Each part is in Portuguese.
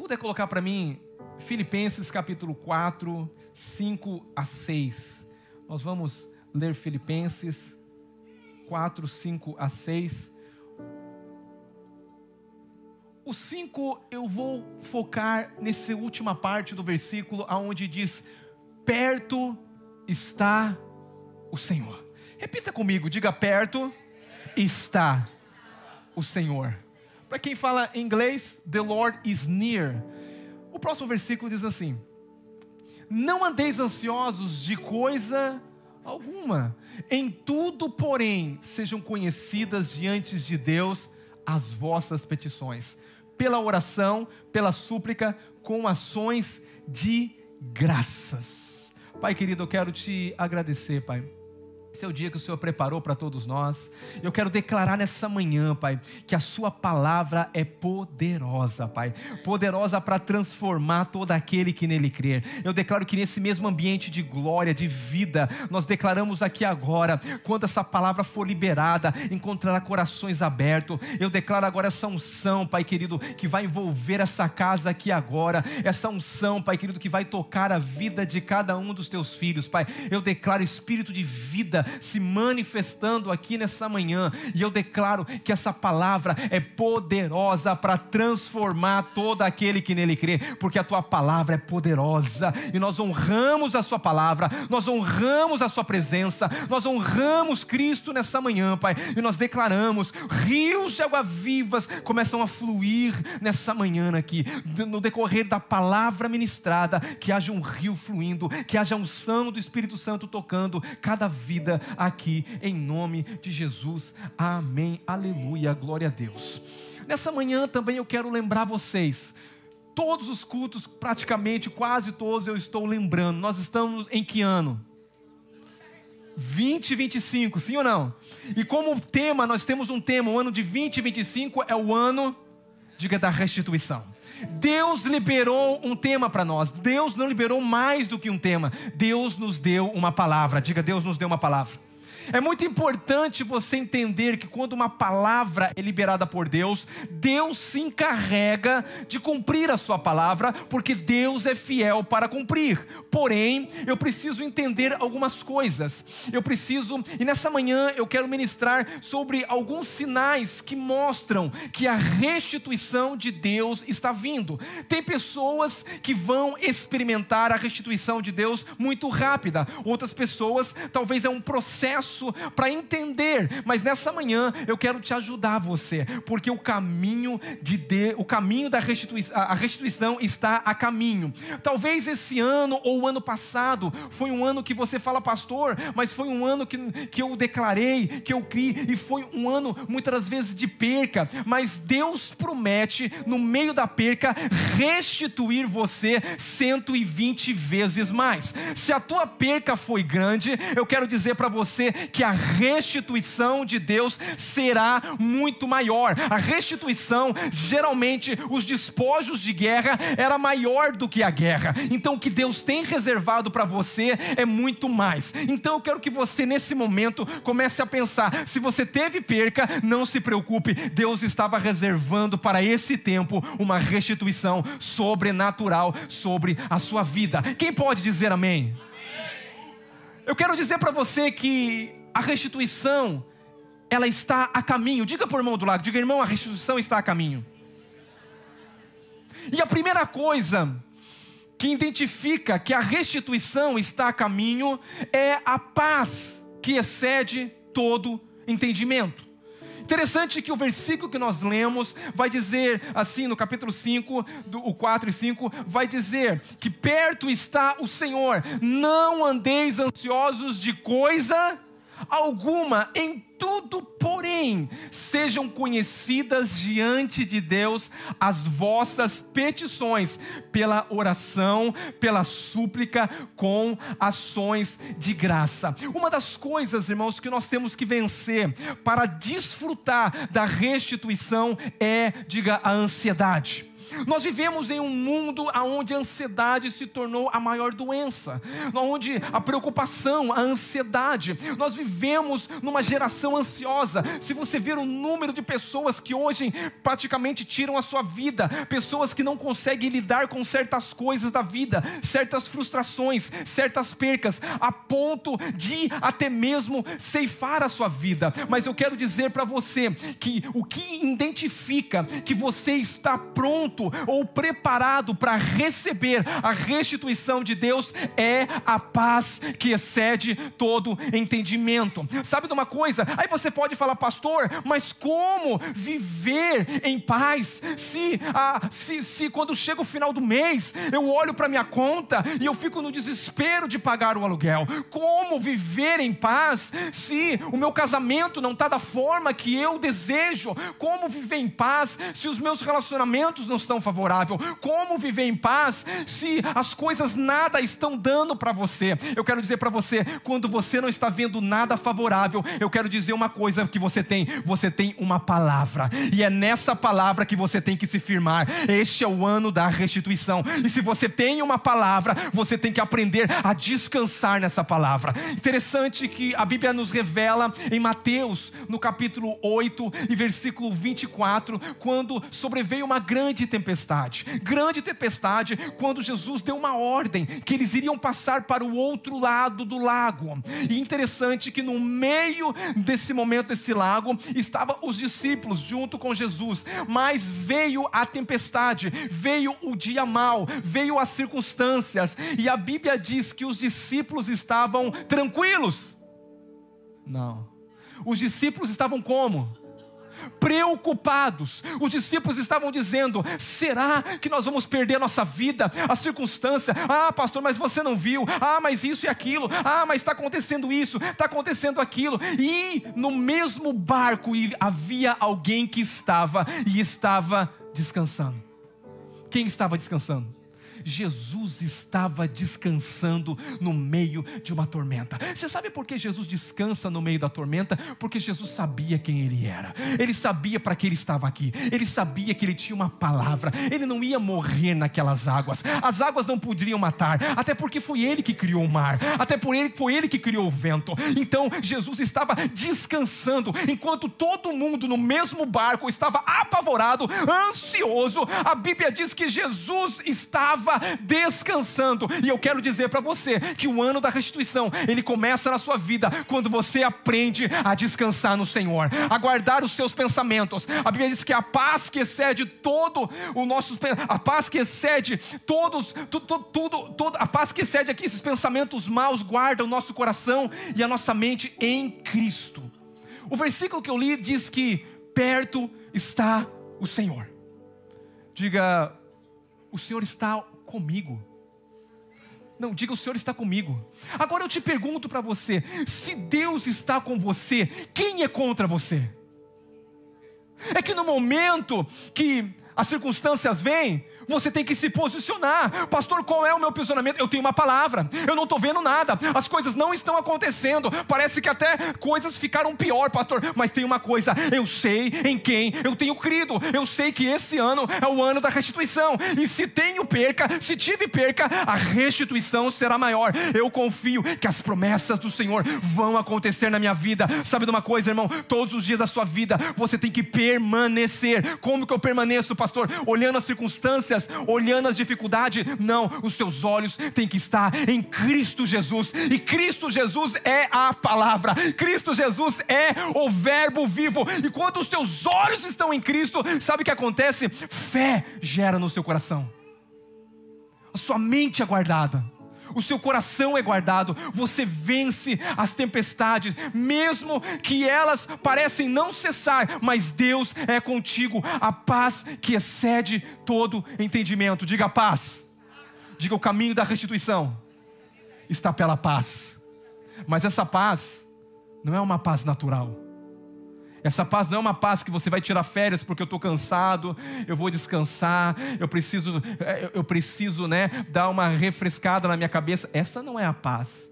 puder colocar para mim Filipenses capítulo 4, 5 a 6. Nós vamos ler Filipenses 4, 5 a 6. O 5 eu vou focar nessa última parte do versículo, onde diz: perto está o Senhor. Repita comigo, diga: perto está o Senhor. Para quem fala inglês, the Lord is near. O próximo versículo diz assim: não andeis ansiosos de coisa alguma, em tudo, porém, sejam conhecidas diante de Deus as vossas petições, pela oração, pela súplica, com ações de graças. Pai querido, eu quero te agradecer, Pai. Esse é o dia que o Senhor preparou para todos nós. Eu quero declarar nessa manhã, Pai, que a sua palavra é poderosa, Pai. Poderosa para transformar todo aquele que nele crer. Eu declaro que nesse mesmo ambiente de glória, de vida, nós declaramos aqui agora, quando essa palavra for liberada, encontrará corações abertos. Eu declaro agora essa unção, Pai querido, que vai envolver essa casa aqui agora. Essa unção, Pai querido, que vai tocar a vida de cada um dos teus filhos, Pai. Eu declaro espírito de vida se manifestando aqui nessa manhã, e eu declaro que essa palavra é poderosa para transformar todo aquele que nele crê, porque a tua palavra é poderosa, e nós honramos a sua palavra, nós honramos a sua presença, nós honramos Cristo nessa manhã, Pai, e nós declaramos, rios de água vivas começam a fluir nessa manhã aqui, no decorrer da palavra ministrada, que haja um rio fluindo, que haja unção do Espírito Santo tocando cada vida aqui, em nome de Jesus, amém, aleluia, glória a Deus. Nessa manhã também eu quero lembrar vocês, todos os cultos, praticamente quase todos eu estou lembrando, nós estamos em que ano? 2025, sim ou não? E como tema, nós temos um tema, o ano de 2025 é o ano, diga, da restituição. Deus liberou um tema para nós. Deus não liberou mais do que um tema. Deus nos deu uma palavra. Diga, Deus nos deu uma palavra. É muito importante você entender que quando uma palavra é liberada por Deus, Deus se encarrega de cumprir a sua palavra, porque Deus é fiel para cumprir. Porém, eu preciso entender algumas coisas. E nessa manhã eu quero ministrar sobre alguns sinais que mostram que a restituição de Deus está vindo. Tem pessoas que vão experimentar a restituição de Deus muito rápida. Outras pessoas, talvez é um processo para entender, mas nessa manhã eu quero te ajudar você, porque o caminho da restituição está a caminho. Talvez esse ano ou o ano passado foi um ano que você fala, pastor, mas foi um ano que eu declarei, que eu criei, e foi um ano muitas vezes de perca, mas Deus promete no meio da perca restituir você 120 vezes mais. Se a tua perca foi grande, eu quero dizer para você que a restituição de Deus será muito maior. A restituição, geralmente os despojos de guerra era maior do que a guerra. Então o que Deus tem reservado para você é muito mais. Então eu quero que você nesse momento comece a pensar, se você teve perca, não se preocupe, Deus estava reservando para esse tempo uma restituição sobrenatural sobre a sua vida. Quem pode dizer amém? Eu quero dizer para você que a restituição, ela está a caminho. Diga para o irmão do lado, diga, irmão, a restituição está a caminho. E a primeira coisa que identifica que a restituição está a caminho é a paz que excede todo entendimento. Interessante que o versículo que nós lemos vai dizer assim, no capítulo 5, o 4 e 5, vai dizer que perto está o Senhor, não andeis ansiosos de coisa alguma, em tudo, porém, sejam conhecidas diante de Deus as vossas petições, pela oração, pela súplica, com ações de graça. Uma das coisas, irmãos, que nós temos que vencer para desfrutar da restituição é, diga, a ansiedade. Nós vivemos em um mundo onde a ansiedade se tornou a maior doença, onde a preocupação, a ansiedade, nós vivemos numa geração ansiosa. Se você ver o número de pessoas que hoje praticamente tiram a sua vida, pessoas que não conseguem lidar com certas coisas da vida, certas frustrações, certas percas, a ponto de até mesmo ceifar a sua vida. Mas eu quero dizer para você que o que identifica que você está pronto ou preparado para receber a restituição de Deus é a paz que excede todo entendimento. Sabe de uma coisa? Aí você pode falar, pastor, mas como viver em paz se quando chega o final do mês eu olho para minha conta e eu fico no desespero de pagar o aluguel? Como viver em paz se o meu casamento não está da forma que eu desejo? Como viver em paz se os meus relacionamentos não estão favoráveis? Como viver em paz se as coisas nada estão dando para você? Eu quero dizer para você, quando você não está vendo nada favorável, eu quero dizer uma coisa que você tem uma palavra, e é nessa palavra que você tem que se firmar. Este é o ano da restituição, e se você tem uma palavra, você tem que aprender a descansar nessa palavra. Interessante que a Bíblia nos revela em Mateus, no capítulo 8 e versículo 24, quando sobreveio uma grande tempestade, quando Jesus deu uma ordem que eles iriam passar para o outro lado do lago. E interessante que no meio desse momento, desse lago, estavam os discípulos junto com Jesus, mas veio a tempestade, veio o dia mau, veio as circunstâncias, e a Bíblia diz que os discípulos estavam tranquilos. Não, os discípulos estavam como? Preocupados. Os discípulos estavam dizendo: será que nós vamos perder a nossa vida? A circunstância, pastor, mas você não viu, mas isso e aquilo, mas está acontecendo isso, está acontecendo aquilo. E no mesmo barco havia alguém que estava descansando. Quem estava descansando? Jesus estava descansando no meio de uma tormenta. Você sabe por que Jesus descansa no meio da tormenta? Porque Jesus sabia quem Ele era. Ele sabia para que Ele estava aqui. Ele sabia que Ele tinha uma palavra. Ele não ia morrer naquelas águas. As águas não poderiam matar, até porque foi Ele que criou o mar, até por Ele foi Ele que criou o vento. Então Jesus estava descansando, enquanto todo mundo no mesmo barco estava apavorado, ansioso. A Bíblia diz que Jesus estava descansando. E eu quero dizer para você que o ano da restituição, ele começa na sua vida quando você aprende a descansar no Senhor, a guardar os seus pensamentos. A Bíblia diz que a paz que excede todo o nosso, a paz que excede todos, a paz que excede aqui esses pensamentos maus, guarda o nosso coração e a nossa mente em Cristo. O versículo que eu li diz que perto está o Senhor. Diga: o Senhor está comigo. Não, diga: o Senhor está comigo. Agora eu te pergunto para você: se Deus está com você, quem é contra você? É que no momento que as circunstâncias vêm, você tem que se posicionar. Pastor, qual é o meu posicionamento? Eu tenho uma palavra, eu não estou vendo nada, as coisas não estão acontecendo, parece que até coisas ficaram pior, pastor, mas tem uma coisa: eu sei em quem eu tenho crido. Eu sei que esse ano é o ano da restituição, e se tenho perca, se tive perca, a restituição será maior. Eu confio que as promessas do Senhor vão acontecer na minha vida. Sabe de uma coisa, irmão? Todos os dias da sua vida você tem que permanecer. Como que eu permaneço, pastor? Olhando as circunstâncias, olhando as dificuldades? Não, os seus olhos têm que estar em Cristo Jesus, e Cristo Jesus é a palavra, Cristo Jesus é o verbo vivo. E quando os teus olhos estão em Cristo, sabe o que acontece? Fé gera no seu coração, a sua mente é guardada, o seu coração é guardado. Você vence as tempestades, mesmo que elas parecem não cessar, mas Deus é contigo. A paz que excede todo entendimento. Diga: paz. Diga: o caminho da restituição está pela paz. Mas essa paz não é uma paz natural. Essa paz não é uma paz que você vai tirar férias porque eu estou cansado, eu vou descansar, eu preciso, dar uma refrescada na minha cabeça. Essa não é a paz.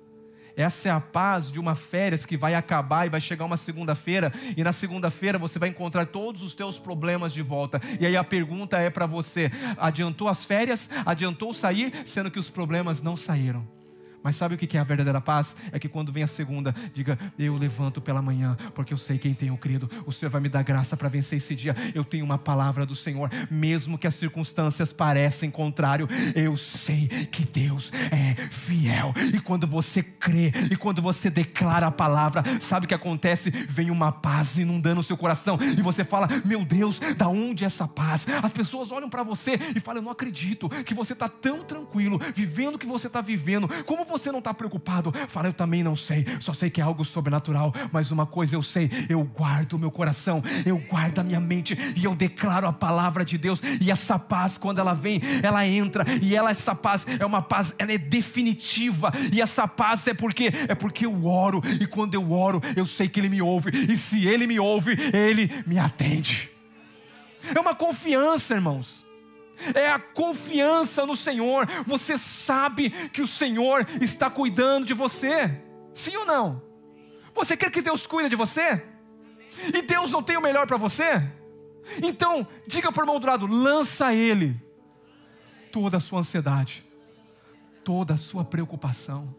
Essa é a paz de uma férias que vai acabar e vai chegar uma segunda-feira, e na segunda-feira você vai encontrar todos os teus problemas de volta. E aí a pergunta é para você: adiantou as férias? Adiantou sair? Sendo que os problemas não saíram. Mas sabe o que é a verdadeira paz? É que quando vem a segunda, diga: eu levanto pela manhã, porque eu sei quem tenho crido. O Senhor vai me dar graça para vencer esse dia. Eu tenho uma palavra do Senhor, mesmo que as circunstâncias parecem contrário, eu sei que Deus é fiel. E quando você crê, e quando você declara a palavra, sabe o que acontece? Vem uma paz inundando o seu coração, e você fala: meu Deus, da onde é essa paz? As pessoas olham para você e falam: eu não acredito que você está tão tranquilo, vivendo o que você está vivendo. Como você não está preocupado? Fala: eu também não sei, só sei que é algo sobrenatural. Mas uma coisa eu sei: eu guardo o meu coração, eu guardo a minha mente, e eu declaro a palavra de Deus. E essa paz, quando ela vem, ela entra, e essa paz é uma paz, ela é definitiva. E essa paz é porque eu oro, e quando eu oro, eu sei que Ele me ouve, e se Ele me ouve, Ele me atende. É uma confiança, irmãos. É a confiança no Senhor. Você sabe que o Senhor está cuidando de você. Sim ou não? Você quer que Deus cuide de você? E Deus não tem o melhor para você? Então, diga para o irmão do lado: lança a Ele toda a sua ansiedade, toda a sua preocupação.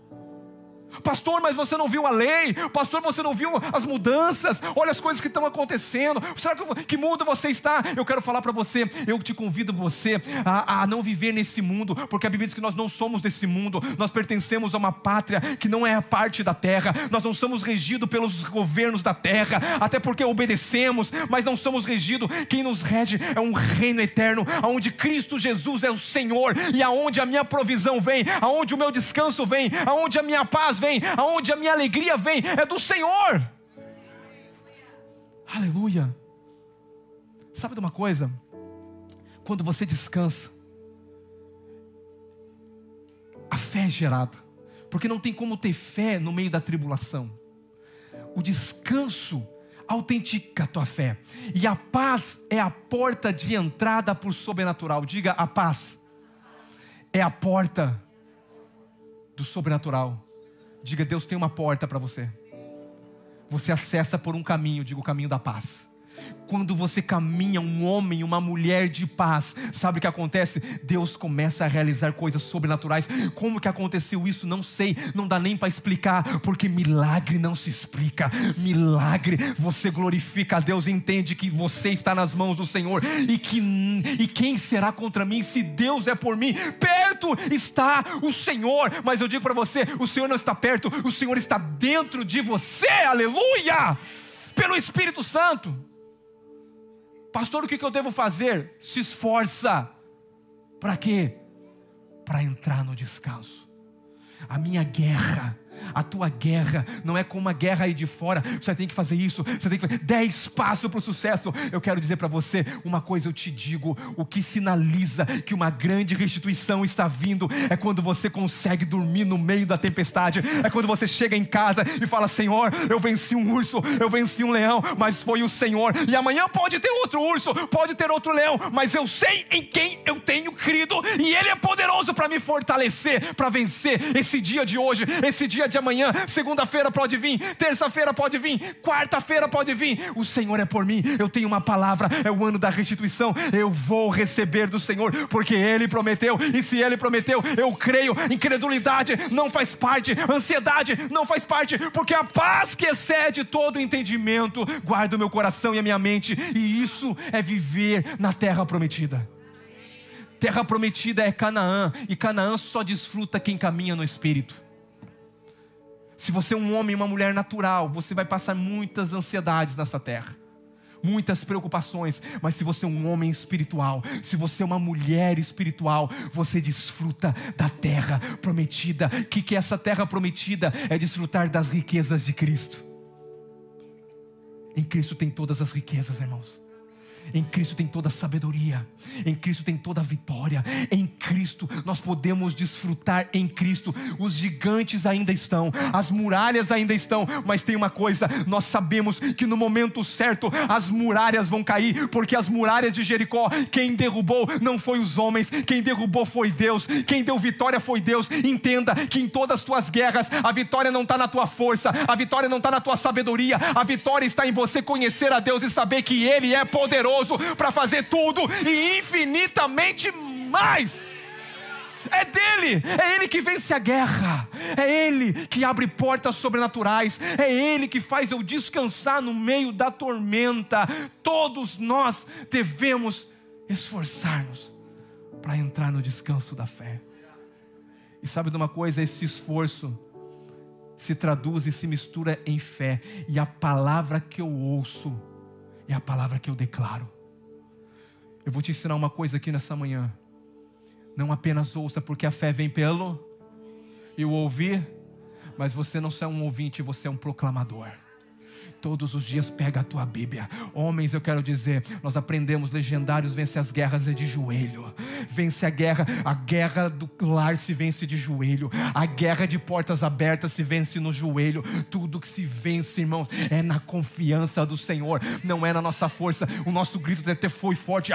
Pastor, mas você não viu a lei? Pastor, você não viu as mudanças? Olha as coisas que estão acontecendo. Será que mundo você está? Eu quero falar para você, eu te convido você a não viver nesse mundo, porque a Bíblia diz que nós não somos desse mundo. Nós pertencemos a uma pátria que não é a parte da terra. Nós não somos regidos pelos governos da terra, até porque obedecemos, mas não somos regidos. Quem nos rege é um reino eterno, onde Cristo Jesus é o Senhor, e aonde a minha provisão vem, aonde o meu descanso vem, aonde a minha paz vem, aonde a minha alegria vem, é do Senhor. Aleluia. Sabe de uma coisa? Quando você descansa, a fé é gerada, porque não tem como ter fé no meio da tribulação. O descanso autentica a tua fé, e a paz é a porta de entrada para o sobrenatural. Diga: a paz é a porta do sobrenatural. Diga: Deus tem uma porta para você. Você acessa por um caminho, diga: o caminho da paz. Quando você caminha, um homem, uma mulher de paz, sabe o que acontece? Deus começa a realizar coisas sobrenaturais. Como que aconteceu isso? Não sei, não dá nem para explicar, porque milagre não se explica. Milagre, você glorifica a Deus, entende que você está nas mãos do Senhor, e quem será contra mim? Se Deus é por mim, perto está o Senhor. Mas eu digo para você, o Senhor não está perto, o Senhor está dentro de você. Aleluia! Pelo Espírito Santo. Pastor, o que eu devo fazer? Se esforça. Para quê? Para entrar no descanso. A minha guerra, a tua guerra não é como uma guerra aí de fora. Você tem que fazer isso, você tem que fazer 10 passos para o sucesso. Eu quero dizer para você uma coisa, eu te digo: o que sinaliza que uma grande restituição está vindo é quando você consegue dormir no meio da tempestade. É quando você chega em casa e fala: Senhor, eu venci um urso, eu venci um leão, mas foi o Senhor. E amanhã pode ter outro urso, pode ter outro leão, mas eu sei em quem eu tenho crido, e Ele é poderoso para me fortalecer, para vencer esse dia de hoje, esse dia de amanhã. Segunda-feira pode vir, terça-feira pode vir, quarta-feira pode vir. O Senhor é por mim, eu tenho uma palavra, é o ano da restituição. Eu vou receber do Senhor, porque Ele prometeu, e se Ele prometeu, eu creio. Incredulidade não faz parte, ansiedade não faz parte, porque a paz que excede todo o entendimento guarda o meu coração e a minha mente, e isso é viver na terra prometida. Terra prometida é Canaã, e Canaã só desfruta quem caminha no Espírito. Se você é um homem e uma mulher natural, você vai passar muitas ansiedades nessa terra, muitas preocupações. Mas se você é um homem espiritual, se você é uma mulher espiritual, você desfruta da terra prometida. O que é essa terra prometida? É desfrutar das riquezas de Cristo. Em Cristo tem todas as riquezas, irmãos. Em Cristo tem toda a sabedoria, em Cristo tem toda a vitória, em Cristo nós podemos desfrutar, em Cristo os gigantes ainda estão, as muralhas ainda estão, mas tem uma coisa, nós sabemos que no momento certo as muralhas vão cair, porque as muralhas de Jericó, quem derrubou não foi os homens, quem derrubou foi Deus, quem deu vitória foi Deus. Entenda que em todas as tuas guerras, a vitória não está na tua força, a vitória não está na tua sabedoria, a vitória está em você conhecer a Deus e saber que Ele é poderoso para fazer tudo e infinitamente mais. É dele, é Ele que vence a guerra, é Ele que abre portas sobrenaturais, é Ele que faz eu descansar no meio da tormenta. Todos nós devemos esforçar-nos para entrar no descanso da fé. E sabe de uma coisa? Esse esforço se traduz e se mistura em fé, e a palavra que eu ouço é a palavra que eu declaro. Eu vou te ensinar uma coisa aqui nessa manhã. Não apenas ouça, porque a fé vem pelo e o ouvir, mas você não é um ouvinte, você é um proclamador. Todos os dias pega a tua Bíblia. Homens, eu quero dizer, nós aprendemos, legendários vence as guerras é de joelho. Vence a guerra do lar se vence de joelho. A guerra de portas abertas se vence no joelho. Tudo que se vence, irmãos, é na confiança do Senhor, não é na nossa força. O nosso grito até foi forte,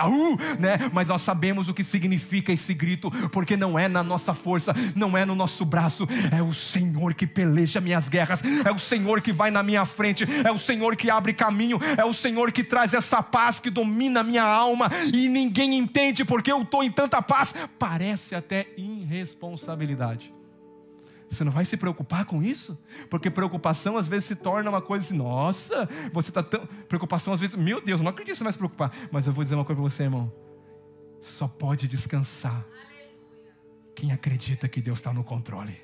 né? Mas nós sabemos o que significa esse grito, porque não é na nossa força, não é no nosso braço, é o Senhor que peleja minhas guerras, é o Senhor que vai na minha frente, é o Senhor que abre caminho, é o Senhor que traz essa paz que domina a minha alma, e ninguém entende porque eu estou em tanta paz. Parece até irresponsabilidade. Você não vai se preocupar com isso? Porque preocupação às vezes se torna uma coisa assim, nossa, você está tão... Preocupação às vezes, meu Deus, eu não acredito que você vai se preocupar. Mas eu vou dizer uma coisa para você, irmão, só pode descansar quem acredita que Deus está no controle.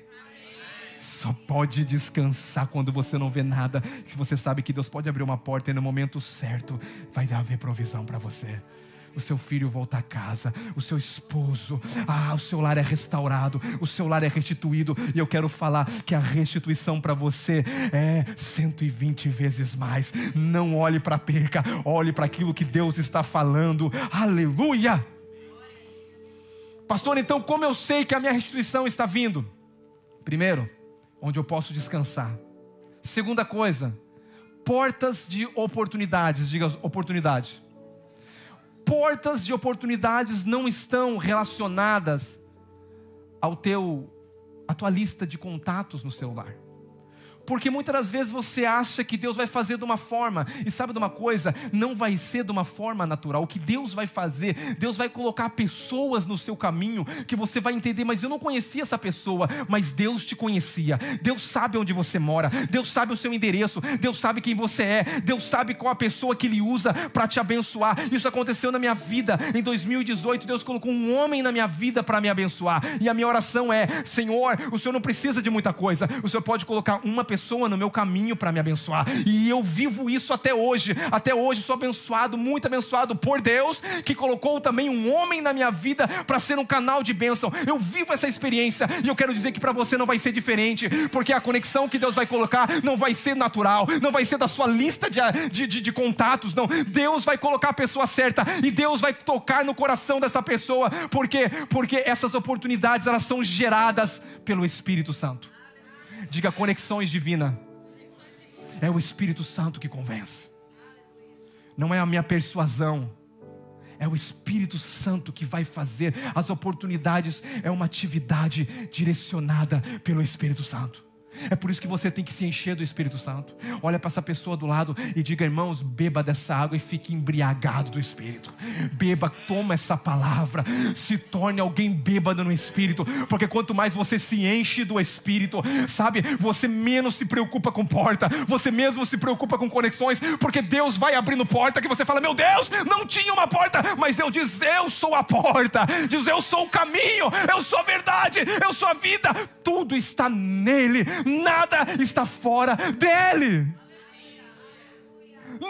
Só pode descansar quando você não vê nada, que você sabe que Deus pode abrir uma porta e no momento certo vai haver provisão para você. O seu filho volta a casa, o seu esposo, o seu lar é restaurado, o seu lar é restituído. E eu quero falar que a restituição para você é 120 vezes mais. Não olhe para a perca, olhe para aquilo que Deus está falando. Aleluia! Pastor, então como eu sei que a minha restituição está vindo? Primeiro, onde eu posso descansar. Segunda coisa, portas de oportunidades. Diga oportunidade. Portas de oportunidades não estão relacionadas à tua lista de contatos no celular. Porque muitas das vezes você acha que Deus vai fazer de uma forma, e sabe de uma coisa? Não vai ser de uma forma natural. O que Deus vai fazer, Deus vai colocar pessoas no seu caminho, que você vai entender, mas eu não conhecia essa pessoa, mas Deus te conhecia. Deus sabe onde você mora, Deus sabe o seu endereço, Deus sabe quem você é, Deus sabe qual a pessoa que Ele usa para te abençoar. Isso aconteceu na minha vida, em 2018, Deus colocou um homem na minha vida para me abençoar, e a minha oração é, Senhor, o Senhor não precisa de muita coisa, o Senhor pode colocar uma pessoa no meu caminho para me abençoar, e eu vivo isso até hoje sou abençoado, muito abençoado por Deus, que colocou também um homem na minha vida para ser um canal de bênção. Eu vivo essa experiência, e eu quero dizer que para você não vai ser diferente, porque a conexão que Deus vai colocar não vai ser natural, não vai ser da sua lista de contatos, não. Deus vai colocar a pessoa certa, e Deus vai tocar no coração dessa pessoa, porque essas oportunidades, elas são geradas pelo Espírito Santo. Diga conexões divinas. É o Espírito Santo que convence. Não é a minha persuasão. É o Espírito Santo que vai fazer. As oportunidades é uma atividade direcionada pelo Espírito Santo. É por isso que você tem que se encher do Espírito Santo. Olha para essa pessoa do lado e diga, irmãos, beba dessa água e fique embriagado do Espírito. Beba, toma essa palavra, se torne alguém bêbado no Espírito, porque quanto mais você se enche do Espírito, sabe, você menos se preocupa com porta, você mesmo se preocupa com conexões, porque Deus vai abrindo porta que você fala, meu Deus, não tinha uma porta, mas Deus diz, eu sou a porta, diz, eu sou o caminho, eu sou a verdade, eu sou a vida, tudo está nele, nada está fora dele.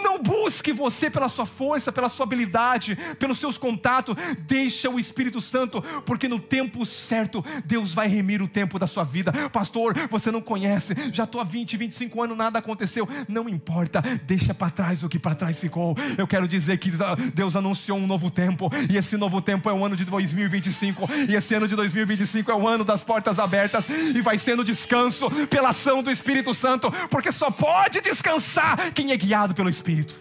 Não busque você pela sua força, pela sua habilidade, pelos seus contatos. Deixa o Espírito Santo, porque no tempo certo Deus vai remir o tempo da sua vida. Pastor, você não conhece, já estou há 20, 25 anos, nada aconteceu. Não importa, deixa para trás o que para trás ficou. Eu quero dizer que Deus anunciou um novo tempo, e esse novo tempo é o ano de 2025, e esse ano de 2025 é o ano das portas abertas, e vai ser no descanso pela ação do Espírito Santo, porque só pode descansar quem é guiado pelo Espírito.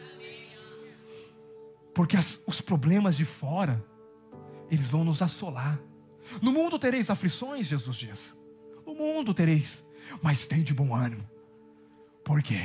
Porque os problemas de fora, eles vão nos assolar. No mundo tereis aflições, Jesus diz. No mundo tereis, mas tem de bom ânimo. Por quê?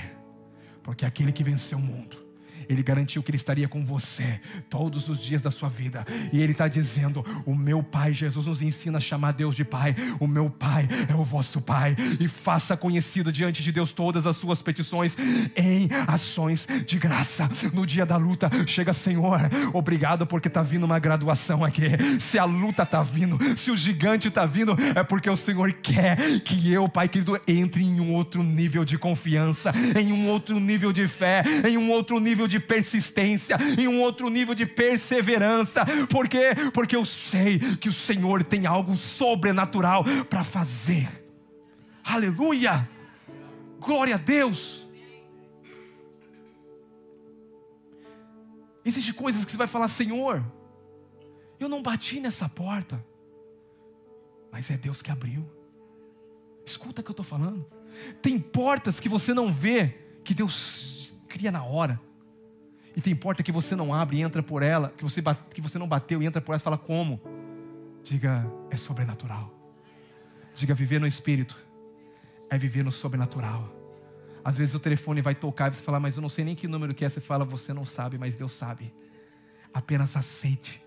Porque aquele que venceu o mundo, Ele garantiu que Ele estaria com você todos os dias da sua vida. E Ele está dizendo: o meu Pai, Jesus nos ensina a chamar Deus de Pai. O meu Pai é o vosso Pai. E faça conhecido diante de Deus todas as suas petições em ações de graça. No dia da luta, chega: Senhor, obrigado, porque está vindo uma graduação aqui. Se a luta está vindo, se o gigante está vindo, é porque o Senhor quer que eu, Pai querido, entre em um outro nível de confiança, em um outro nível de fé, em um outro nível de persistência, em um outro nível de perseverança. Por quê? Porque eu sei que o Senhor tem algo sobrenatural para fazer. Aleluia! Glória a Deus! Existem coisas que você vai falar: Senhor, eu não bati nessa porta, mas é Deus que abriu. Escuta o que eu estou falando. Tem portas que você não vê, que Deus cria na hora. E tem porta que você não abre e entra por ela, que você não bateu e entra por ela e fala: como? Diga: é sobrenatural. Diga: viver no Espírito é viver no sobrenatural. Às vezes o telefone vai tocar e você fala: mas eu não sei nem que número que é. Você fala: você não sabe, mas Deus sabe. Apenas aceite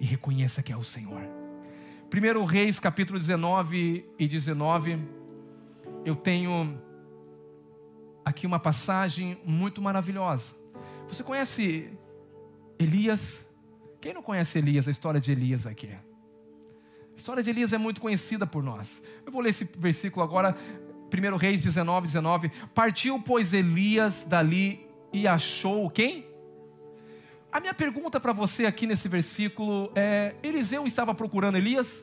e reconheça que é o Senhor. 1 Reis capítulo 19 e 19. Eu tenho aqui uma passagem muito maravilhosa. Você conhece Elias? Quem não conhece Elias, a história de Elias aqui? A história de Elias é muito conhecida por nós. Eu vou ler esse versículo agora, 1 Reis 19, 19. Partiu, pois, Elias dali e achou quem? A minha pergunta para você aqui nesse versículo é: Eliseu estava procurando Elias?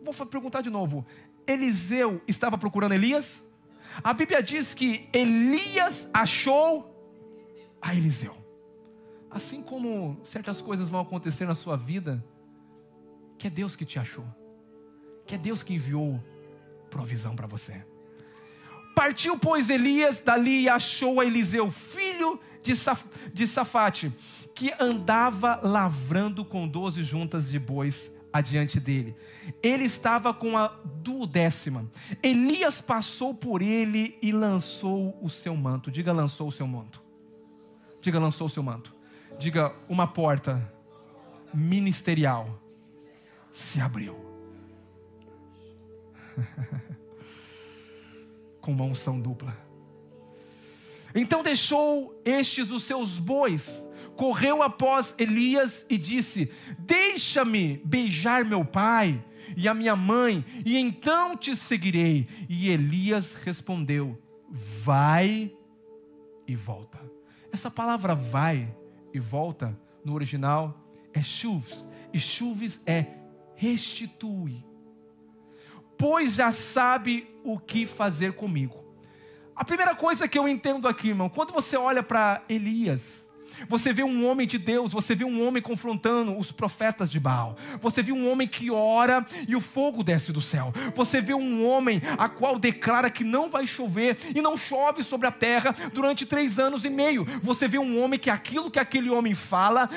Vou perguntar de novo. Eliseu estava procurando Elias? A Bíblia diz que Elias achou a Eliseu. Assim como certas coisas vão acontecer na sua vida, que é Deus que te achou, que é Deus que enviou provisão para você. Partiu, pois, Elias dali e achou a Eliseu, filho de Safate, que andava lavrando com 12 juntas de bois adiante dele. Ele estava com a 12ª. Elias passou por ele e lançou o seu manto. Diga: lançou o seu manto. Diga: lançou o seu manto. Diga: uma porta ministerial se abriu. Com uma unção dupla. Então deixou estes os seus bois, correu após Elias e disse: deixa-me beijar meu pai e a minha mãe, e então te seguirei. E Elias respondeu: vai e volta. Essa palavra vai e volta, no original, é shuvs. E shuvs é restitui. Pois já sabe o que fazer comigo. A primeira coisa que eu entendo aqui, irmão, quando você olha para Elias, você vê um homem de Deus, você vê um homem confrontando os profetas de Baal. Você vê um homem que ora e o fogo desce do céu. Você vê um homem a qual declara que não vai chover e não chove sobre a terra durante 3 anos e meio. Você vê um homem que aquilo que aquele homem fala,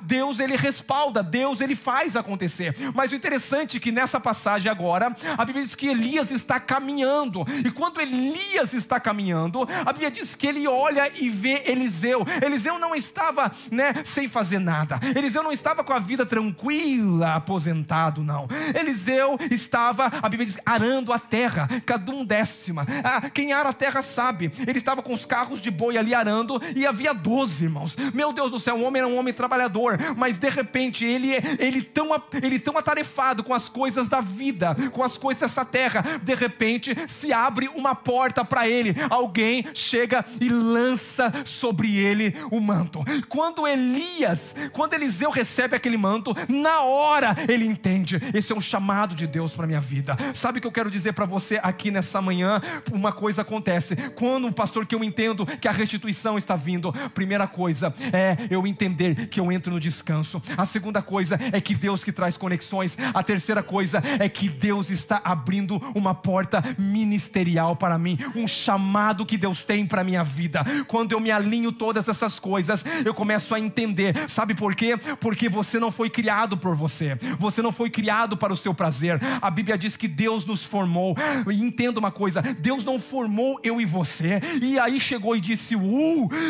Deus ele respalda, Deus ele faz acontecer. Mas o interessante é que nessa passagem agora, a Bíblia diz que Elias está caminhando. E quando Elias está caminhando, a Bíblia diz que ele olha e vê Eliseu. Eliseu não não estava, sem fazer nada. Eliseu não estava com a vida tranquila, aposentado, não. Eliseu estava, a Bíblia diz, arando a terra, cada 1/10. Quem ara a terra sabe. Ele estava com os carros de boi ali arando, e havia 12 irmãos. Meu Deus do céu, o homem era um homem trabalhador, mas de repente ele tão atarefado com as coisas da vida, com as coisas dessa terra, de repente se abre uma porta para ele. Alguém chega e lança sobre ele o manto. Quando Eliseu recebe aquele manto, na hora ele entende: esse é um chamado de Deus para minha vida. Sabe o que eu quero dizer para você aqui nessa manhã? Uma coisa acontece quando, pastor, que eu entendo que a restituição está vindo. Primeira coisa é eu entender que eu entro no descanso. A segunda coisa é que Deus que traz conexões. A terceira coisa é que Deus está abrindo uma porta ministerial para mim, um chamado que Deus tem para minha vida. Quando eu me alinho todas essas coisas, eu começo a entender. Sabe por quê? Porque você não foi criado por você não foi criado para o seu prazer. A Bíblia diz que Deus nos formou. E entenda uma coisa: Deus não formou eu e você e aí chegou e disse: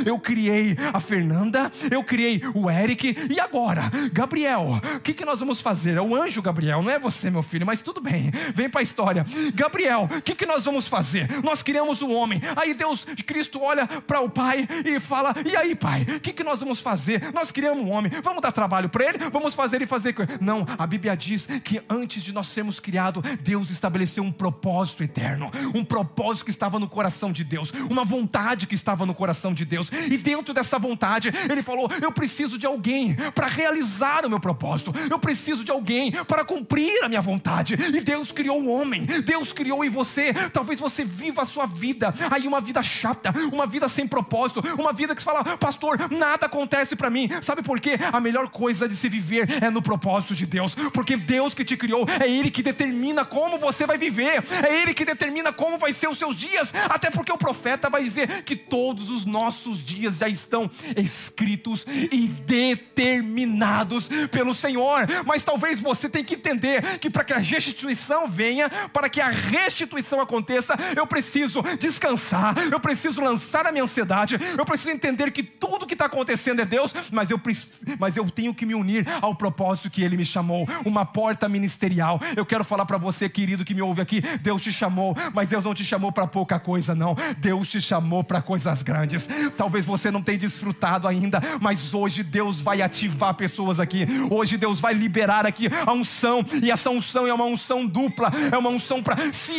eu criei a Fernanda, eu criei o Eric, e agora, Gabriel, o que nós vamos fazer? É o anjo Gabriel, não é você, meu filho, mas tudo bem, vem para a história. Gabriel, o que nós vamos fazer? Nós criamos um homem. Aí Deus, Cristo, olha para o pai e fala: e aí, pai, o que nós vamos fazer? Nós criamos um homem, vamos dar trabalho para ele? Vamos fazer ele fazer coisa? Não, a Bíblia diz que antes de nós sermos criados, Deus estabeleceu um propósito eterno, um propósito que estava no coração de Deus, uma vontade que estava no coração de Deus, e dentro dessa vontade, Ele falou: eu preciso de alguém para realizar o meu propósito, eu preciso de alguém para cumprir a minha vontade, e Deus criou o homem, Deus criou em você. Talvez você viva a sua vida, aí uma vida chata, uma vida sem propósito, uma vida que você fala: pastor, nada acontece para mim. Sabe por quê? A melhor coisa de se viver é no propósito de Deus, porque Deus que te criou, é Ele que determina como você vai viver, é Ele que determina como vai ser os seus dias, até porque o profeta vai dizer que todos os nossos dias já estão escritos e determinados pelo Senhor. Mas talvez você tenha que entender que para que a restituição venha, para que a restituição aconteça, eu preciso descansar, eu preciso lançar a minha ansiedade, eu preciso entender que tudo que está acontecendo é Deus, mas eu tenho que me unir ao propósito que Ele me chamou, uma porta ministerial. Eu quero falar para você, querido, que me ouve aqui: Deus te chamou, mas Deus não te chamou para pouca coisa, não. Deus te chamou para coisas grandes. Talvez você não tenha desfrutado ainda, mas hoje Deus vai ativar pessoas aqui. Hoje Deus vai liberar aqui a unção, e essa unção é uma unção dupla, é uma unção para... Se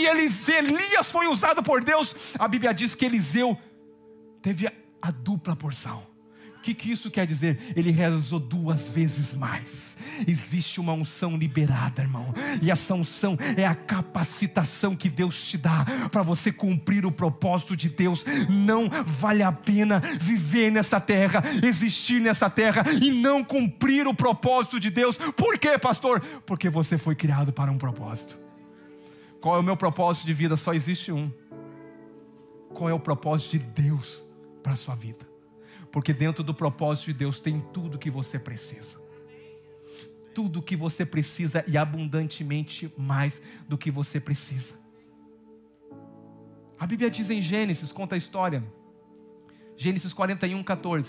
Elias foi usado por Deus, a Bíblia diz que Eliseu teve a dupla porção. O que isso quer dizer? Ele realizou 2 vezes mais. Existe uma unção liberada, irmão, e essa unção é a capacitação que Deus te dá para você cumprir o propósito de Deus. Não vale a pena viver nessa terra, existir nessa terra e não cumprir o propósito de Deus. Por quê, pastor? Porque você foi criado para um propósito. Qual é o meu propósito de vida? Só existe um. Qual é o propósito de Deus para a sua vida? Porque dentro do propósito de Deus tem tudo que você precisa. Tudo que você precisa e abundantemente mais do que você precisa. A Bíblia diz em Gênesis, conta a história. Gênesis 41:14.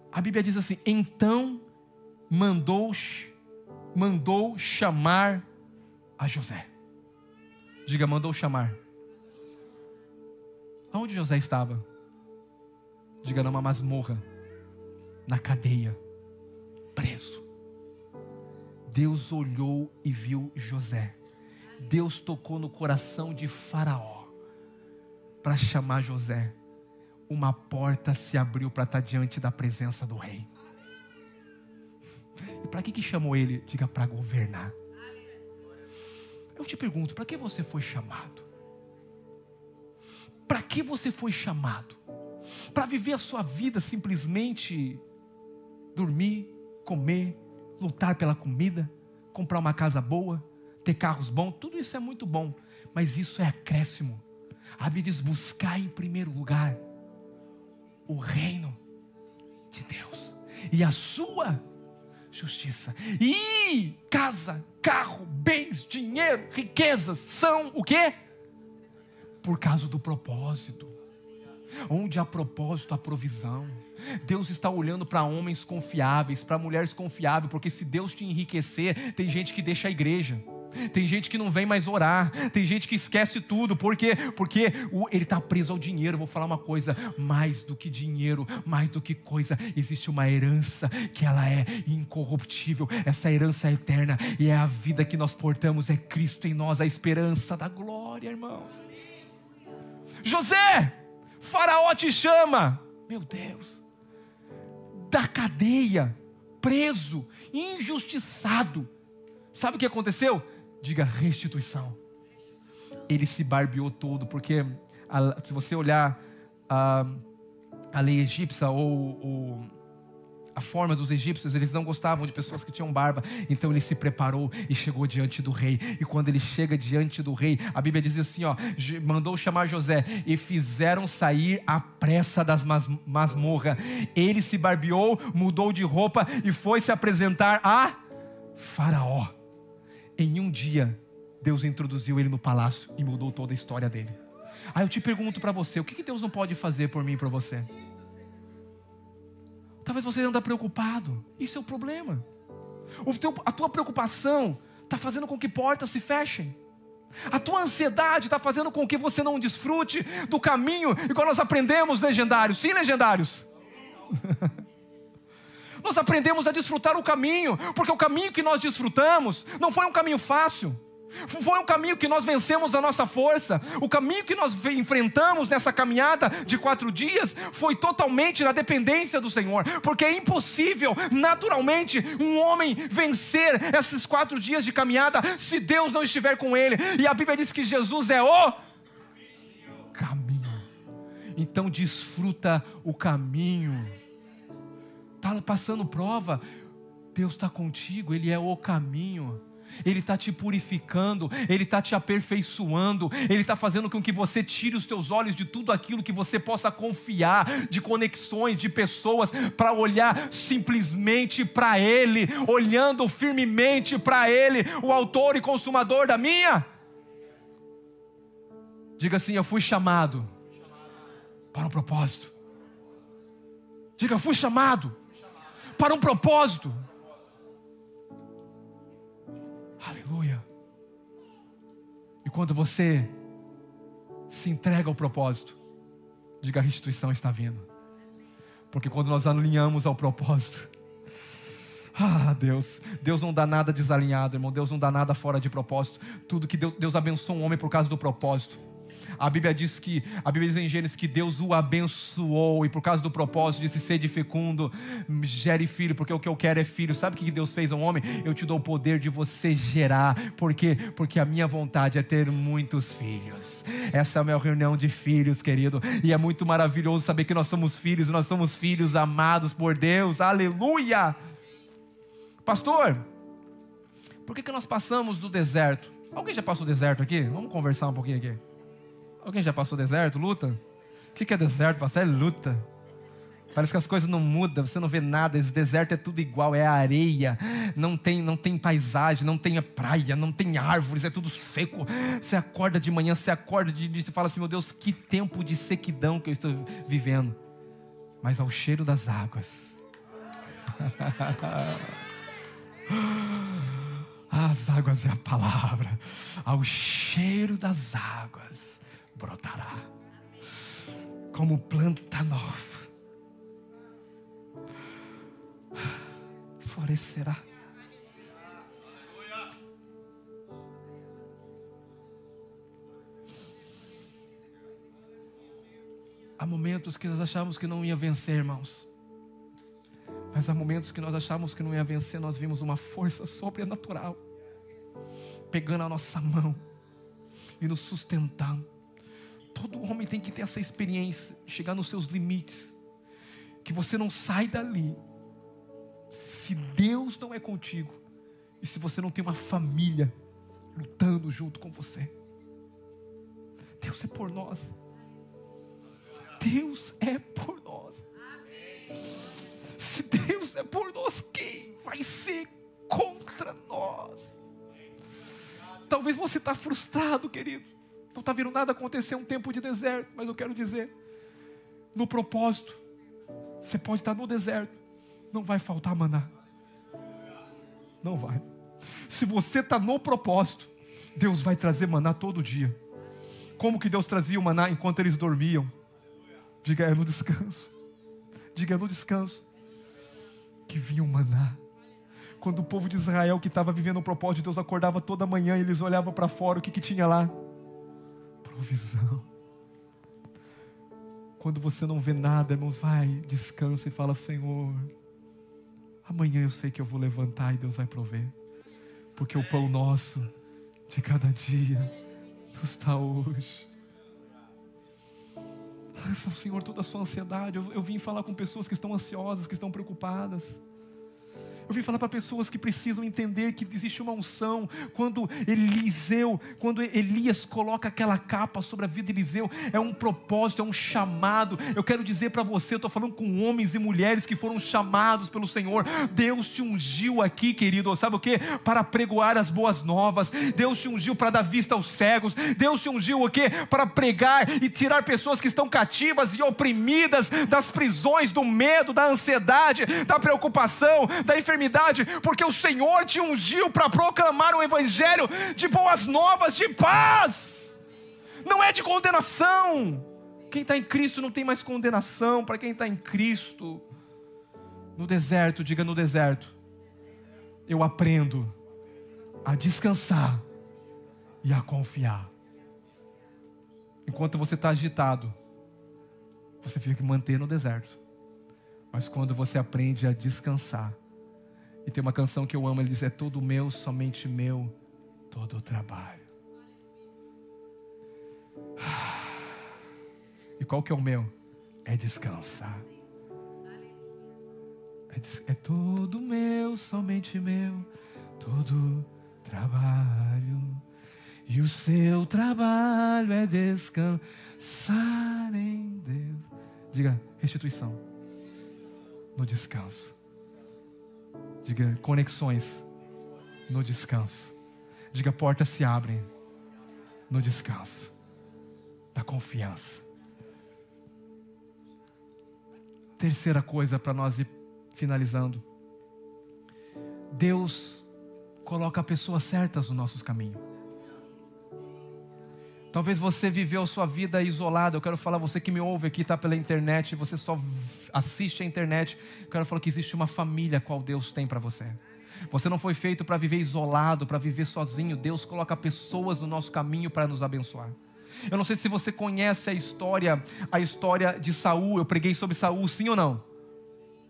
A Bíblia diz assim: então mandou chamar a José. Diga, mandou chamar. Aonde José estava? Diga, numa masmorra, na cadeia, preso. Deus olhou e viu José. Deus tocou no coração de Faraó para chamar José. Uma porta se abriu para estar diante da presença do rei. E para que chamou ele? Diga, para governar. Eu te pergunto, para que você foi chamado? Para que você foi chamado? Para viver a sua vida simplesmente dormir, comer, lutar pela comida, comprar uma casa boa, ter carros bons? Tudo isso é muito bom, mas isso é acréscimo. A Bíblia diz: buscar em primeiro lugar o reino de Deus e a sua justiça. E casa, carro, bens, dinheiro, riquezas são o quê? Por causa do propósito. Onde há propósito, há provisão. Deus está olhando para homens confiáveis, para mulheres confiáveis, porque se Deus te enriquecer, tem gente que deixa a igreja. Tem gente que não vem mais orar. Tem gente que esquece tudo. Por quê? Porque ele está preso ao dinheiro. Vou falar uma coisa: mais do que dinheiro, mais do que coisa, existe uma herança que ela é incorruptível. Essa herança é eterna, e é a vida que nós portamos. É Cristo em nós, a esperança da glória, irmãos. José, Faraó te chama, meu Deus, da cadeia, preso, injustiçado. Sabe o que aconteceu? Diga: restituição. Ele se barbeou todo, porque se você olhar a lei egípcia ou a forma dos egípcios, eles não gostavam de pessoas que tinham barba. Então ele se preparou e chegou diante do rei. E quando ele chega diante do rei, a Bíblia diz assim, mandou chamar José e fizeram sair à pressa das masmorras. Ele se barbeou, mudou de roupa e foi se apresentar a Faraó. Em um dia, Deus introduziu ele no palácio e mudou toda a história dele. Aí eu te pergunto para você: o que Deus não pode fazer por mim e por você? Talvez você ande preocupado. Isso é o problema. A tua preocupação está fazendo com que portas se fechem. A tua ansiedade está fazendo com que você não desfrute do caminho. Igual nós aprendemos, legendários. Sim, legendários. Nós aprendemos a desfrutar o caminho, porque o caminho que nós desfrutamos não foi um caminho fácil. Foi um caminho que nós vencemos a nossa força. O caminho que nós enfrentamos nessa caminhada de 4 dias foi totalmente na dependência do Senhor. Porque é impossível, naturalmente, um homem vencer esses 4 dias de caminhada se Deus não estiver com ele. E a Bíblia diz que Jesus é o caminho. Então desfruta o caminho. Está passando prova, Deus está contigo, Ele é o caminho. Ele está te purificando, Ele está te aperfeiçoando, Ele está fazendo com que você tire os teus olhos de tudo aquilo que você possa confiar, de conexões, de pessoas, para olhar simplesmente para Ele, olhando firmemente para Ele, o autor e consumador da minha. Diga assim: eu fui chamado para um propósito. Diga: eu fui chamado para um propósito. Aleluia. E quando você se entrega ao propósito, diga: a restituição está vindo. Porque quando nós alinhamos ao propósito, Deus não dá nada desalinhado, irmão. Deus não dá nada fora de propósito. Tudo que Deus abençoa um homem por causa do propósito. A Bíblia diz em Gênesis que Deus o abençoou, e por causa do propósito disse: sede fecundo, gere filho, porque o que eu quero é filho. Sabe o que Deus fez ao homem? Eu te dou o poder de você gerar. Por quê? Porque a minha vontade é ter muitos filhos. Essa é a minha reunião de filhos, querido. E é muito maravilhoso saber que nós somos filhos amados por Deus. Aleluia! Pastor, por que nós passamos do deserto? Alguém já passou o deserto aqui? Vamos conversar um pouquinho aqui. Alguém já passou deserto? Luta? O que é deserto? Passar é luta. Parece que as coisas não mudam, você não vê nada. Esse deserto é tudo igual, é areia. Não tem paisagem, não tem praia, não tem árvores, é tudo seco. Você acorda de manhã, você acorda de dia e fala assim: meu Deus, que tempo de sequidão que eu estou vivendo. Mas ao cheiro das águas. As águas é a palavra. Ao cheiro das águas brotará como planta nova, florescerá. Há momentos que nós achamos que não ia vencer, irmãos. Mas há momentos que nós achamos que não ia vencer, nós vimos uma força sobrenatural pegando a nossa mão e nos sustentando. Todo homem tem que ter essa experiência, chegar nos seus limites, que você não sai dali se Deus não é contigo, e se você não tem uma família lutando junto com você. Deus é por nós. Deus é por nós. Se Deus é por nós, quem vai ser contra nós? Talvez você está frustrado, querido. Não está vendo nada acontecer, um tempo de deserto. Mas eu quero dizer no propósito, você pode estar no deserto, não vai faltar maná. Não vai. Se você está no propósito, Deus vai trazer maná todo dia. Como que Deus trazia o maná enquanto eles dormiam? Diga, é no descanso. Diga, é no descanso que vinha o maná. Quando o povo de Israel que estava vivendo o propósito de Deus acordava toda manhã e eles olhavam para fora, o que tinha lá? Provisão. Quando você não vê nada, irmãos, vai, descansa e fala: Senhor, amanhã eu sei que eu vou levantar e Deus vai prover. Porque o pão nosso de cada dia nos dá hoje. Lança ao Senhor toda a sua ansiedade. Eu vim falar com pessoas que estão ansiosas, que estão preocupadas. Eu vim falar para pessoas que precisam entender que existe uma unção. Quando Elias coloca aquela capa sobre a vida de Eliseu, é um propósito, é um chamado. Eu quero dizer para você, eu estou falando com homens e mulheres que foram chamados pelo Senhor. Deus te ungiu aqui, querido, sabe o que? Para pregoar as boas novas. Deus te ungiu para dar vista aos cegos. Deus te ungiu o quê? Para pregar e tirar pessoas que estão cativas e oprimidas das prisões, do medo, da ansiedade, da preocupação, da enfermidade. Porque o Senhor te ungiu para proclamar um evangelho de boas novas, de paz, não é de condenação. Quem está em Cristo não tem mais condenação. Para quem está em Cristo, no deserto, diga, no deserto, eu aprendo a descansar e a confiar. Enquanto você está agitado, você fica que manter no deserto. Mas quando você aprende a descansar, e tem uma canção que eu amo, ele diz: é todo meu, somente meu, todo o trabalho. E qual que é o meu? É descansar. É todo meu, somente meu, todo trabalho. E o seu trabalho é descansar em Deus. Diga, restituição. No descanso. Diga, conexões no descanso. Diga, portas se abrem no descanso da confiança. Terceira coisa para nós ir finalizando. Deus coloca pessoas certas no nosso caminho. Talvez você viveu a sua vida isolado. Eu quero falar, você que me ouve aqui, está pela internet, você só assiste a internet. Eu quero falar que existe uma família qual Deus tem para você. Você não foi feito para viver isolado, para viver sozinho. Deus coloca pessoas no nosso caminho para nos abençoar. Eu não sei se você conhece a história de Saul. Eu preguei sobre Saul, sim ou não?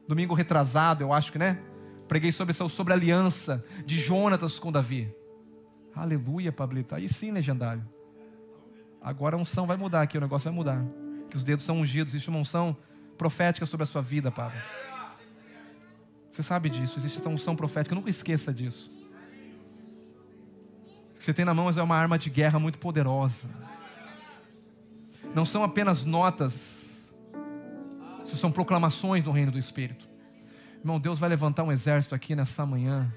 Domingo retrasado, eu acho que, né? Preguei sobre Saul, sobre a aliança de Jonatas com Davi. Aleluia, Pablito. Aí sim, legendário. Agora a unção vai mudar aqui, o negócio vai mudar. Que os dedos são ungidos, existe uma unção profética sobre a sua vida, Pablo. Você sabe disso, existe essa unção profética, nunca esqueça disso. O que você tem na mão é uma arma de guerra muito poderosa. Não são apenas notas, isso são proclamações no reino do Espírito. Irmão, Deus vai levantar um exército aqui nessa manhã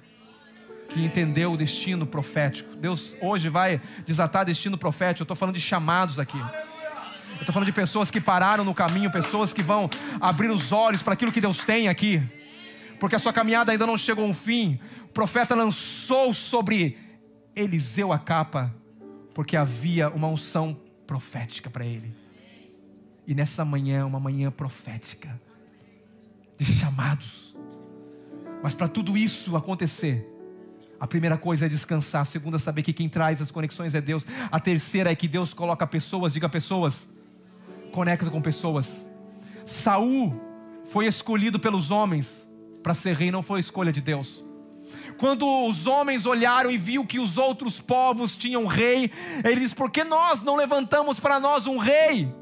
que entendeu o destino profético. Deus hoje vai desatar destino profético. Eu estou falando de chamados aqui. Eu estou falando de pessoas que pararam no caminho, pessoas que vão abrir os olhos para aquilo que Deus tem aqui. Porque a sua caminhada ainda não chegou ao fim. O profeta lançou sobre Eliseu a capa, porque havia uma unção profética para ele. E nessa manhã, uma manhã profética, de chamados. Mas para tudo isso acontecer, a primeira coisa é descansar. A segunda é saber que quem traz as conexões é Deus. A terceira é que Deus coloca pessoas, diga pessoas. Conecta com pessoas. Saul foi escolhido pelos homens para ser rei, não foi escolha de Deus. Quando os homens olharam e viu que os outros povos tinham rei, eles dizem: por que nós não levantamos para nós um rei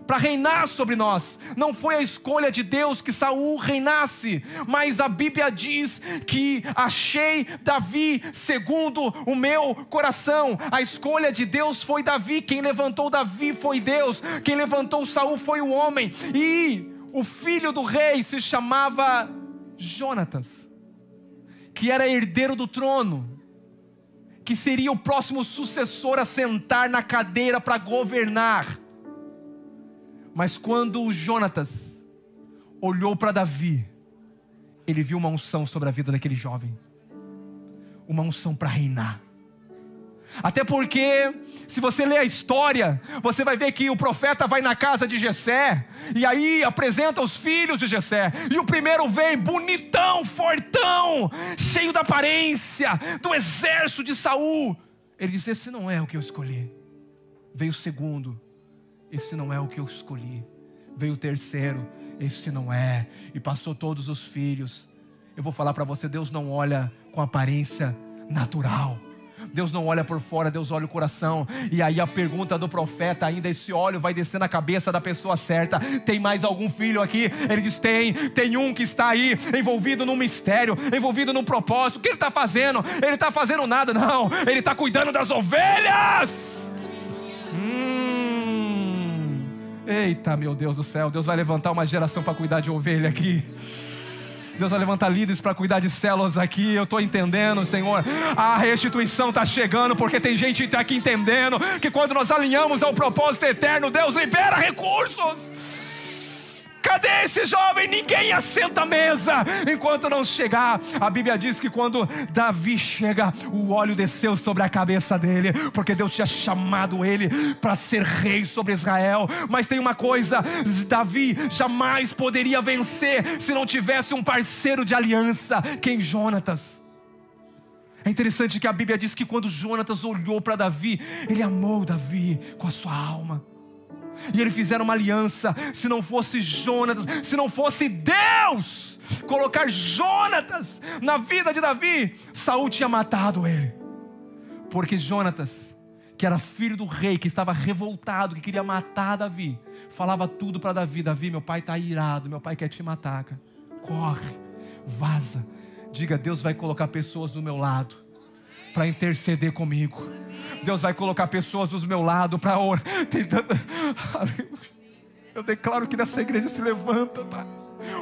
para reinar sobre nós? Não foi a escolha de Deus que Saul reinasse, mas a Bíblia diz que achei Davi segundo o meu coração. A escolha de Deus foi Davi. Quem levantou Davi foi Deus. Quem levantou Saul foi o homem. E o filho do rei se chamava Jonatas, que era herdeiro do trono, que seria o próximo sucessor a sentar na cadeira para governar. Mas quando o Jonatas olhou para Davi, ele viu uma unção sobre a vida daquele jovem. Uma unção para reinar. Até porque, se você ler a história, você vai ver que o profeta vai na casa de Jessé, e aí apresenta os filhos de Jessé, e o primeiro vem bonitão, fortão, cheio da aparência, do exército de Saul. Ele diz: esse não é o que eu escolhi. Veio o segundo: esse não é o que eu escolhi. Veio o terceiro: esse não é. E passou todos os filhos. Eu vou falar para você, Deus não olha com aparência natural. Deus não olha por fora, Deus olha o coração. E aí a pergunta do profeta, ainda esse óleo vai descer na cabeça da pessoa certa: tem mais algum filho aqui? Ele diz: tem um que está aí, envolvido num mistério, envolvido num propósito. O que ele está fazendo? Ele está fazendo nada, não, ele está cuidando das ovelhas. Eita, meu Deus do céu, Deus vai levantar uma geração para cuidar de ovelha aqui. Deus vai levantar líderes para cuidar de células aqui. Eu estou entendendo, Senhor. A restituição está chegando, porque tem gente aqui entendendo que quando nós alinhamos ao propósito eterno, Deus libera recursos. Cadê esse jovem? Ninguém assenta à mesa enquanto não chegar. A Bíblia diz que quando Davi chega, o óleo desceu sobre a cabeça dele, porque Deus tinha chamado ele para ser rei sobre Israel. Mas tem uma coisa: Davi jamais poderia vencer se não tivesse um parceiro de aliança. Quem? Jonatas. É interessante que a Bíblia diz que quando Jonatas olhou para Davi, ele amou Davi com a sua alma. E eles fizeram uma aliança. Se não fosse Jonatas, se não fosse Deus colocar Jonatas na vida de Davi, Saul tinha matado ele. Porque Jonatas, que era filho do rei, que estava revoltado, que queria matar Davi, falava tudo para Davi: Davi, meu pai está irado, meu pai quer te matar, cara. Corre, vaza. Diga: Deus vai colocar pessoas do meu lado para interceder comigo. Deus vai colocar pessoas do meu lado para orar. Eu declaro que nessa igreja se levanta, tá?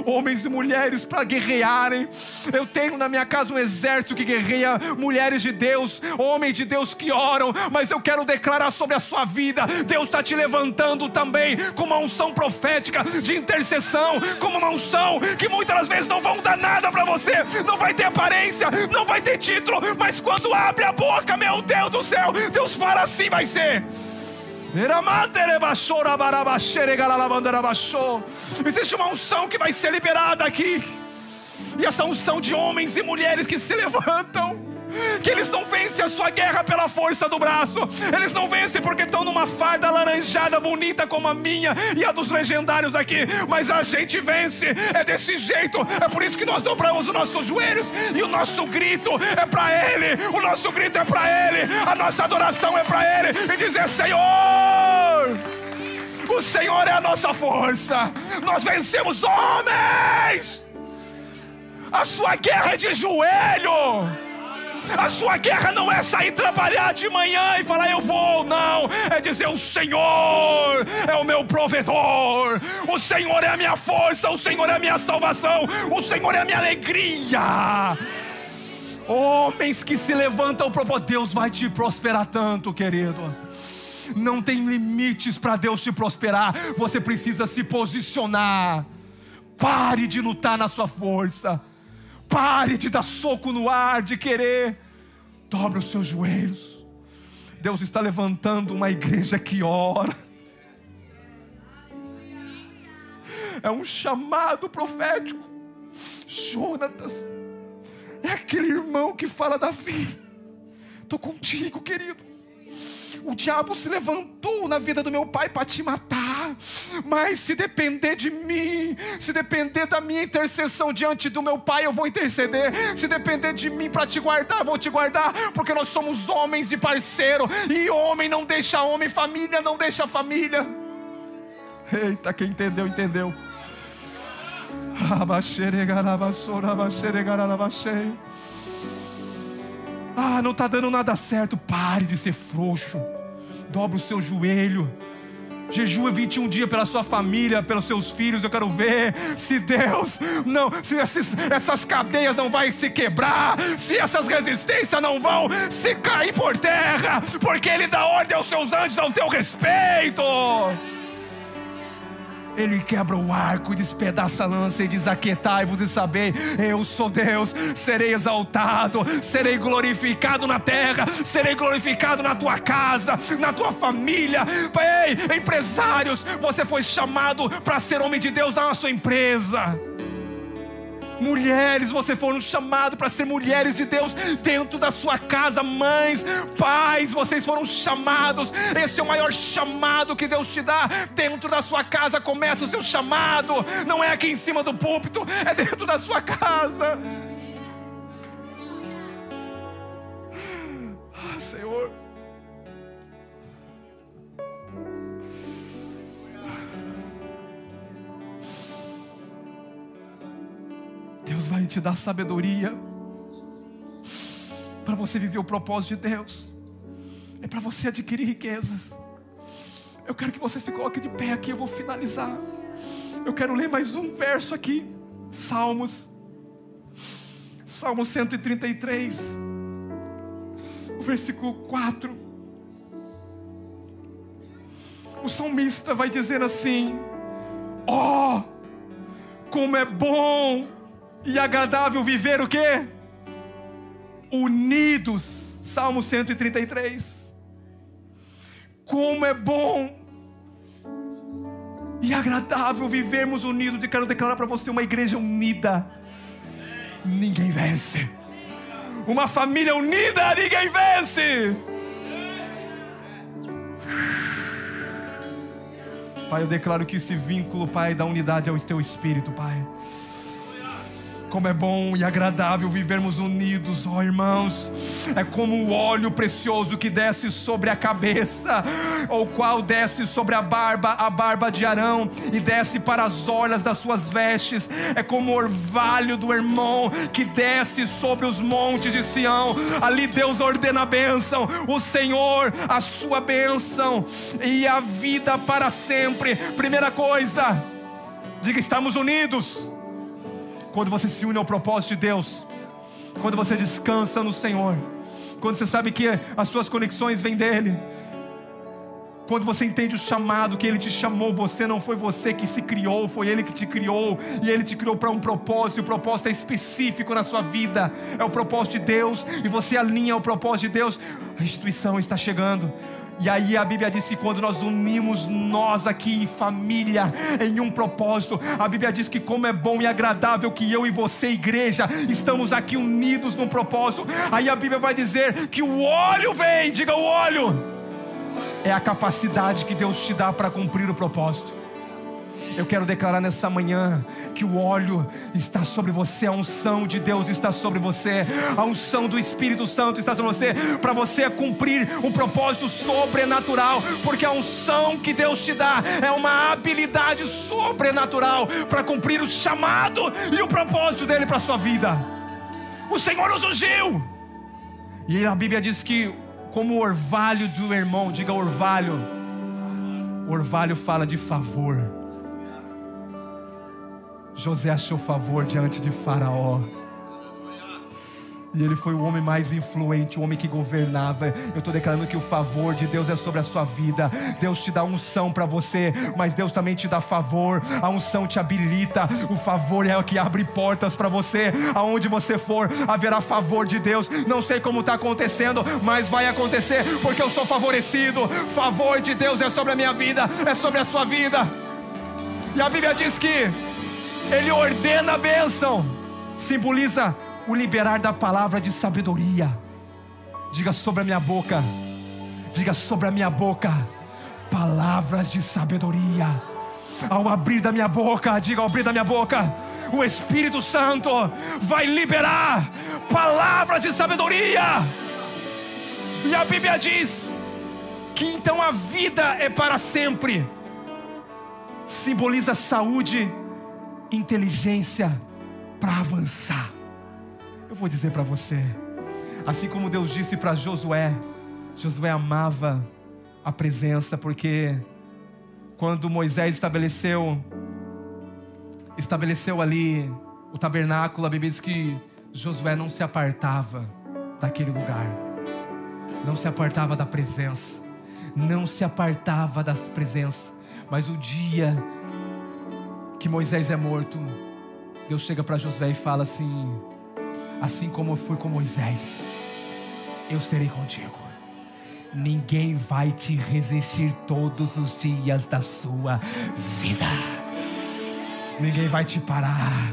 Homens e mulheres para guerrearem. Eu tenho na minha casa um exército que guerreia, mulheres de Deus, homens de Deus que oram. Mas eu quero declarar sobre a sua vida: Deus está te levantando também com uma unção profética de intercessão, como uma unção que muitas das vezes não vão dar nada para você, não vai ter aparência, não vai ter título, mas quando abre a boca, meu Deus do céu, Deus fala: assim vai ser. Existe uma unção que vai ser liberada aqui. E essa unção de homens e mulheres que se levantam, que eles não vencem a sua guerra pela força do braço. Eles não vencem porque estão numa farda alaranjada bonita como a minha e a dos legendários aqui. Mas a gente vence, é desse jeito. É por isso que nós dobramos os nossos joelhos e o nosso grito é para Ele. O nosso grito é para Ele, a nossa adoração é para Ele. E dizer: Senhor, o Senhor é a nossa força. Nós vencemos homens. A sua guerra é de joelho. A sua guerra não é sair trabalhar de manhã e falar: eu vou, não. É dizer: o Senhor é o meu provedor, o Senhor é a minha força, o Senhor é a minha salvação, o Senhor é a minha alegria. Homens que se levantam para o Deus vai te prosperar tanto, querido. Não tem limites para Deus te prosperar. Você precisa se posicionar. Pare de lutar na sua força. Pare de dar soco no ar, de querer. Dobre os seus joelhos. Deus está levantando uma igreja que ora. É um chamado profético. Jonatas é aquele irmão que fala: Davi, estou contigo, querido. O diabo se levantou na vida do meu pai para te matar, mas se depender de mim, se depender da minha intercessão diante do meu pai, eu vou interceder. Se depender de mim para te guardar, eu vou te guardar, porque nós somos homens de parceiro, e homem não deixa homem, família não deixa família. Eita, quem entendeu, entendeu. Não está dando nada certo. Pare de ser frouxo. Dobre o seu joelho. Jejua 21 dias pela sua família, pelos seus filhos. Eu quero ver se Deus não, se essas cadeias não vão se quebrar, se essas resistências não vão se cair por terra, porque Ele dá ordem aos seus anjos ao teu respeito. Ele quebra o arco e despedaça a lança e diz: aquietai-vos e sabei, eu sou Deus. Serei exaltado, serei glorificado na terra, serei glorificado na tua casa, na tua família. Ei, empresários, você foi chamado para ser homem de Deus na sua empresa. Mulheres, vocês foram chamados para ser mulheres de Deus dentro da sua casa. Mães, pais, vocês foram chamados. Esse é o maior chamado que Deus te dá. Dentro da sua casa começa o seu chamado. Não é aqui em cima do púlpito, é dentro da sua casa. Senhor, Deus vai te dar sabedoria para você viver o propósito de Deus. É para você adquirir riquezas. Eu quero que você se coloque de pé aqui. Eu vou finalizar. Eu quero ler mais um verso aqui. Salmo 133, o versículo 4. O salmista vai dizer assim: ó, como é bom e agradável viver o quê? Unidos. Salmo 133. Como é bom e agradável vivermos unidos. E quero declarar para você: uma igreja unida ninguém vence. Uma família unida ninguém vence. Pai, eu declaro que esse vínculo, Pai, da unidade é o teu Espírito, Pai. Como é bom e agradável vivermos unidos, ó irmãos. É como o óleo precioso que desce sobre a cabeça, ou qual desce sobre a barba de Arão, e desce para as orlas das suas vestes. É como o orvalho do Hermon que desce sobre os montes de Sião. Ali Deus ordena a bênção, o Senhor a sua bênção e a vida para sempre. Primeira coisa, diga: estamos unidos. Quando você se une ao propósito de Deus, quando você descansa no Senhor, quando você sabe que as suas conexões vêm dEle, quando você entende o chamado que Ele te chamou. Você não foi você que se criou, foi Ele que te criou, e Ele te criou para um propósito, e o propósito é específico na sua vida, é o propósito de Deus, e você alinha ao propósito de Deus, a instituição está chegando. E aí a Bíblia diz que quando nós unimos nós aqui em família, em um propósito, a Bíblia diz que como é bom e agradável que eu e você, igreja, estamos aqui unidos num propósito. Aí a Bíblia vai dizer que o óleo vem, diga: o óleo é a capacidade que Deus te dá para cumprir o propósito. Eu quero declarar nessa manhã que o óleo está sobre você, a unção de Deus está sobre você, a unção do Espírito Santo está sobre você, para você cumprir um propósito sobrenatural, porque a unção que Deus te dá é uma habilidade sobrenatural para cumprir o chamado e o propósito dEle para a sua vida. O Senhor nos ungiu, e a Bíblia diz que como o orvalho do Hermon, diga orvalho. O orvalho fala de favor. José achou favor diante de Faraó, e ele foi o homem mais influente, o homem que governava. Eu estou declarando que o favor de Deus é sobre a sua vida. Deus te dá unção para você, mas Deus também te dá favor. A unção te habilita, o favor é o que abre portas para você. Aonde você for, haverá favor de Deus. Não sei como está acontecendo, mas vai acontecer, porque eu sou favorecido. Favor de Deus é sobre a minha vida, é sobre a sua vida. E a Bíblia diz que Ele ordena a bênção, simboliza o liberar da palavra de sabedoria. Diga sobre a minha boca, diga sobre a minha boca, palavras de sabedoria. Ao abrir da minha boca, diga: ao abrir da minha boca, o Espírito Santo vai liberar palavras de sabedoria. E a Bíblia diz que então a vida é para sempre. Simboliza saúde, inteligência para avançar. Eu vou dizer para você, assim como Deus disse para Josué, Josué amava a presença, porque quando Moisés estabeleceu ali o tabernáculo, a Bíblia diz que Josué não se apartava daquele lugar, não se apartava da presença, não se apartava das presenças. Mas o dia que Moisés é morto, Deus chega para Josué e fala assim: assim como eu fui com Moisés, eu serei contigo. Ninguém vai te resistir todos os dias da sua vida. Ninguém vai te parar.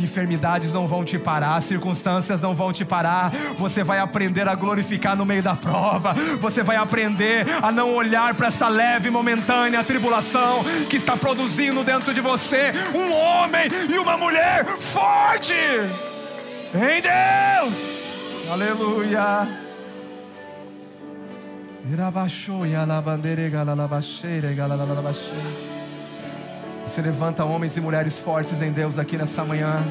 Enfermidades não vão te parar, circunstâncias não vão te parar. Você vai aprender a glorificar no meio da prova. Você vai aprender a não olhar para essa leve e momentânea tribulação que está produzindo dentro de você um homem e uma mulher forte em Deus. Aleluia. Se levanta homens e mulheres fortes em Deus aqui nessa manhã.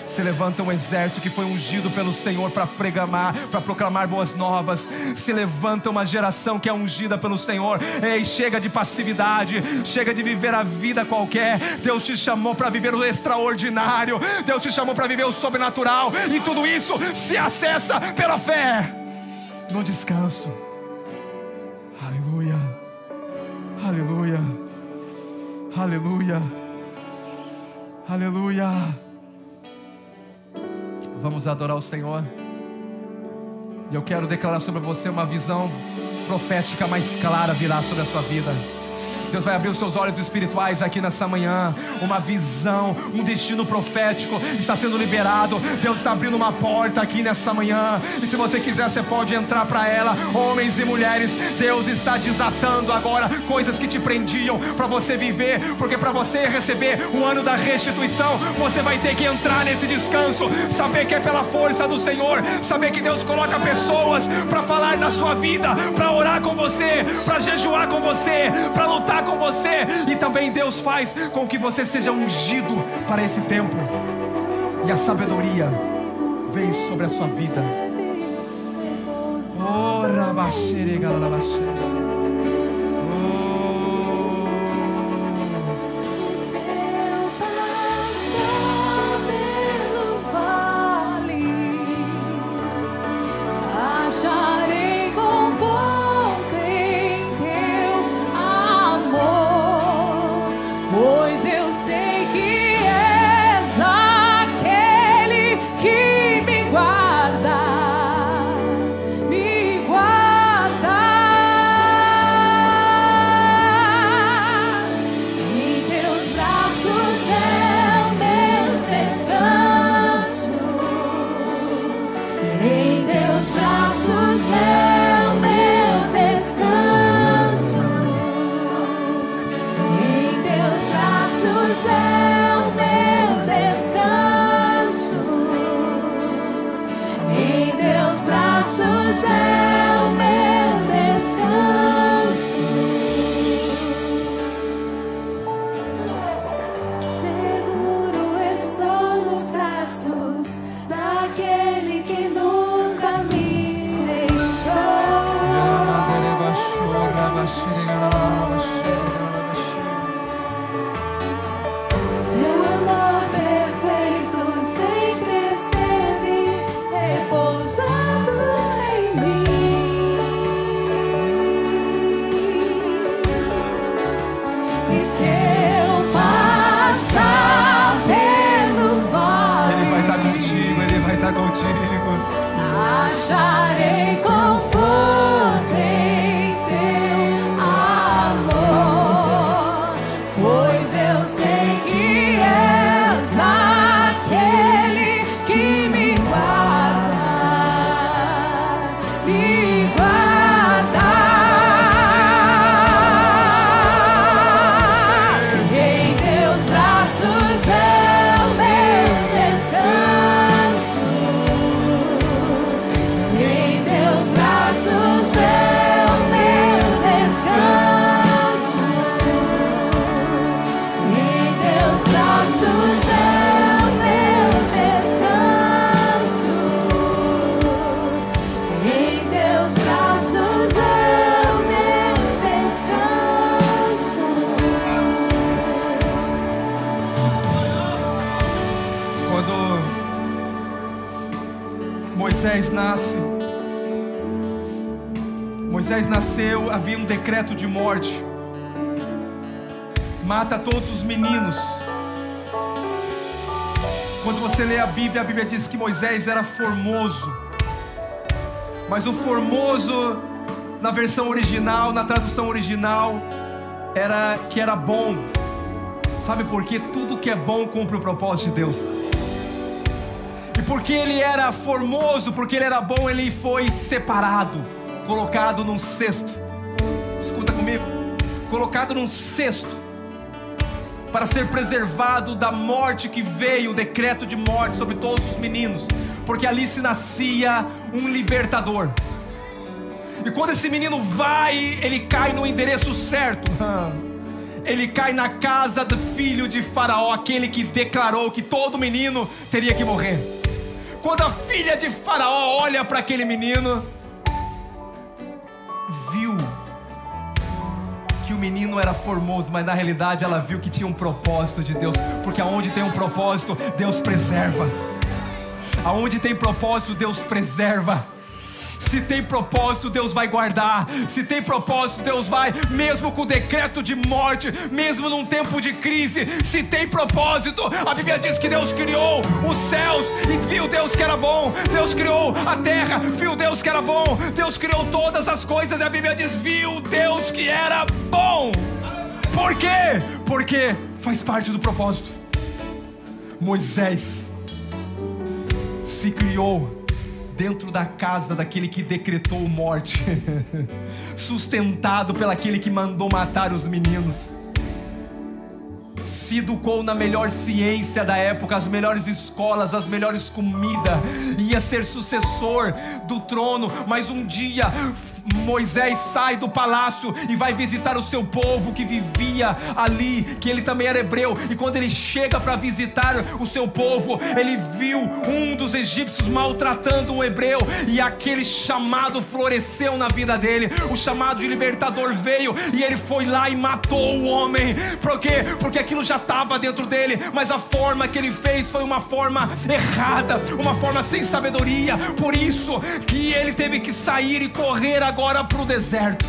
Se levanta um exército que foi ungido pelo Senhor para proclamar boas novas. Se levanta uma geração que é ungida pelo Senhor. Ei, chega de passividade, chega de viver a vida qualquer. Deus te chamou para viver o extraordinário. Deus te chamou para viver o sobrenatural. E tudo isso se acessa pela fé, no descanso. Aleluia, aleluia, aleluia, aleluia. Vamos adorar o Senhor. E eu quero declarar sobre você uma visão profética mais clara virá sobre a sua vida. Deus vai abrir os seus olhos espirituais aqui nessa manhã. Uma visão, um destino profético está sendo liberado. Deus está abrindo uma porta aqui nessa manhã. E se você quiser, você pode entrar para ela. Homens e mulheres, Deus está desatando agora coisas que te prendiam para você viver. Porque para você receber o ano da restituição, você vai ter que entrar nesse descanso. Saber que é pela força do Senhor. Saber que Deus coloca pessoas para falar na sua vida, para orar com você, para jejuar com você, para lutar com você. E também Deus faz com que você seja ungido para esse tempo. E a sabedoria vem sobre a sua vida. Oh, rabaxere, galalabaxere. Acharei conforto em seu amor, pois eu sei que és aquele que me guarda, me guarda. Em teus braços é o meu descanso. Em teus braços é o meu descanso. Em teus braços é o meu descanso. Em teus braços é o meu descanso. Quando Moisés nasceu, havia um decreto de morte. Mata todos os meninos Quando você lê a Bíblia diz que Moisés era formoso. Mas o formoso, na versão original, na tradução original, era que era bom. Sabe por quê? Tudo que é bom cumpre o propósito de Deus. E porque ele era formoso, porque ele era bom, ele foi separado, colocado num cesto. Escuta comigo. Colocado num cesto, para ser preservado da morte que veio, o decreto de morte sobre todos os meninos, porque ali se nascia um libertador. E quando esse menino vai, ele cai no endereço certo. Ele cai na casa do filho de Faraó, aquele que declarou que todo menino teria que morrer. Quando a filha de Faraó olha para aquele menino, viu que o menino era formoso, mas na realidade ela viu que tinha um propósito de Deus, porque aonde tem um propósito, Deus preserva. Aonde tem propósito, Deus preserva. Se tem propósito, Deus vai guardar. Se tem propósito, Deus vai, mesmo com decreto de morte, mesmo num tempo de crise. Se tem propósito, a Bíblia diz que Deus criou os céus e viu Deus que era bom. Deus criou a terra, viu Deus que era bom. Deus criou todas as coisas e a Bíblia diz, viu Deus que era bom. Por quê? Porque faz parte do propósito. Moisés se criou dentro da casa daquele que decretou morte, sustentado pelaquele que mandou matar os meninos, se educou na melhor ciência da época, as melhores escolas, as melhores comidas, ia ser sucessor do trono. Mas um dia Moisés sai do palácio e vai visitar o seu povo que vivia ali, que ele também era hebreu. E quando ele chega para visitar o seu povo, ele viu um dos egípcios maltratando um hebreu, e aquele chamado floresceu na vida dele. O chamado de libertador veio e ele foi lá e matou o homem. Por quê? Porque aquilo já estava dentro dele, mas a forma que ele fez foi uma forma errada, uma forma sem sabedoria. Por isso que ele teve que sair e correr agora para o deserto.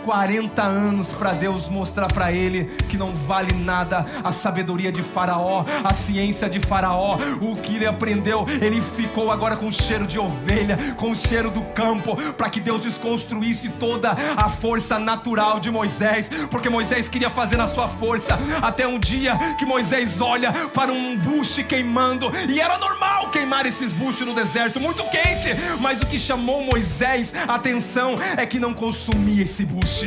40 anos para Deus mostrar para ele que não vale nada a sabedoria de Faraó, a ciência de Faraó. O que ele aprendeu, ele ficou agora com cheiro de ovelha, com cheiro do campo, para que Deus desconstruísse toda a força natural de Moisés, porque Moisés queria fazer na sua força. Até um dia que Moisés olha para um buche queimando, e era normal queimar esses buches no deserto, muito quente, mas o que chamou Moisés a atenção é que não consumia esse buche.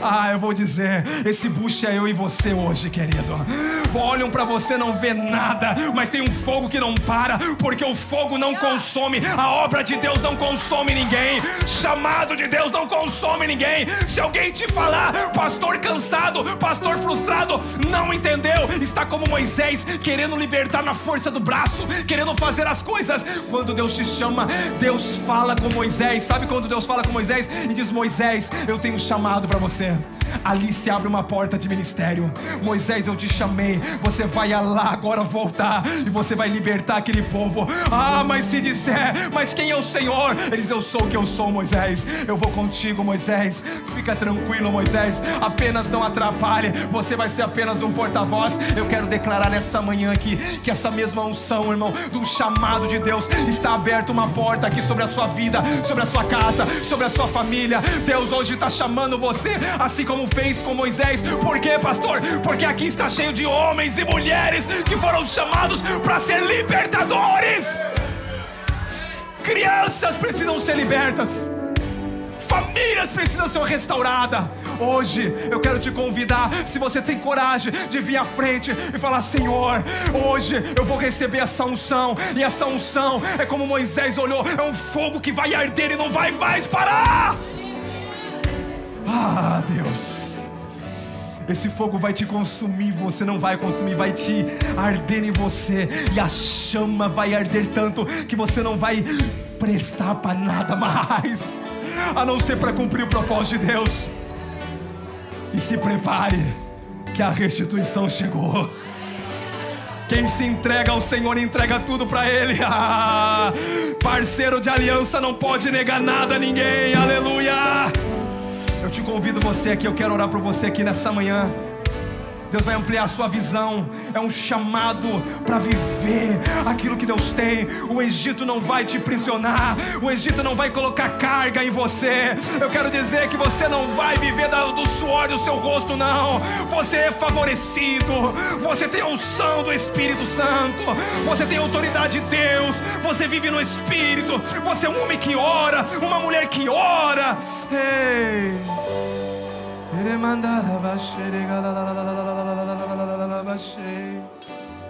Ah, eu vou dizer, esse buche é eu e você hoje, querido. Olham para você, não vê nada, mas tem um fogo que não para, porque o fogo não consome. A obra de Deus não consome ninguém. Chamado de Deus não consome ninguém. Se alguém te falar, pastor cansado, pastor frustrado, não entendeu, está como Moisés, querendo libertar na força do braço, querendo fazer as coisas. Quando Deus te chama, Deus fala com Moisés. Sabe quando Deus fala com Moisés e diz, Moisés, eu tenho chamado para você. Ali se abre uma porta de ministério. Moisés, eu te chamei, você vai lá agora voltar e você vai libertar aquele povo. Ah, mas se disser, mas quem é o Senhor? Ele diz, eu sou o que eu sou, Moisés. Eu vou contigo, Moisés. Fica tranquilo, Moisés. Apenas não atrapalhe. Você vai ser apenas um porta-voz. Eu quero declarar nessa manhã aqui que essa mesma unção, irmão, do chamado de Deus, está aberta uma porta aqui sobre a sua vida, sobre a sua casa, sobre a sua família. Deus hoje está chamando você, assim como fez com Moisés. Por quê, pastor? Porque aqui está cheio de homens e mulheres que foram chamados para ser libertadores. Crianças precisam ser libertas, famílias precisam ser restauradas. Hoje eu quero te convidar, se você tem coragem de vir à frente e falar, Senhor, hoje eu vou receber essa unção. E essa unção é como Moisés olhou, é um fogo que vai arder e não vai mais parar. Ah, Deus, esse fogo vai te consumir, você não vai consumir, vai te arder em você. E a chama vai arder tanto que você não vai prestar para nada mais, a não ser para cumprir o propósito de Deus. E se prepare, que a restituição chegou. Quem se entrega ao Senhor, entrega tudo para Ele. Ah, parceiro de aliança não pode negar nada a ninguém. Aleluia. Eu te convido você aqui, eu quero orar por você aqui nessa manhã. Deus vai ampliar a sua visão. É um chamado para viver aquilo que Deus tem. O Egito não vai te prisionar. O Egito não vai colocar carga em você. Eu quero dizer que você não vai viver do suor do seu rosto, não. Você é favorecido. Você tem a unção do Espírito Santo. Você tem a autoridade de Deus. Você vive no Espírito. Você é um homem que ora, uma mulher que ora. Ei.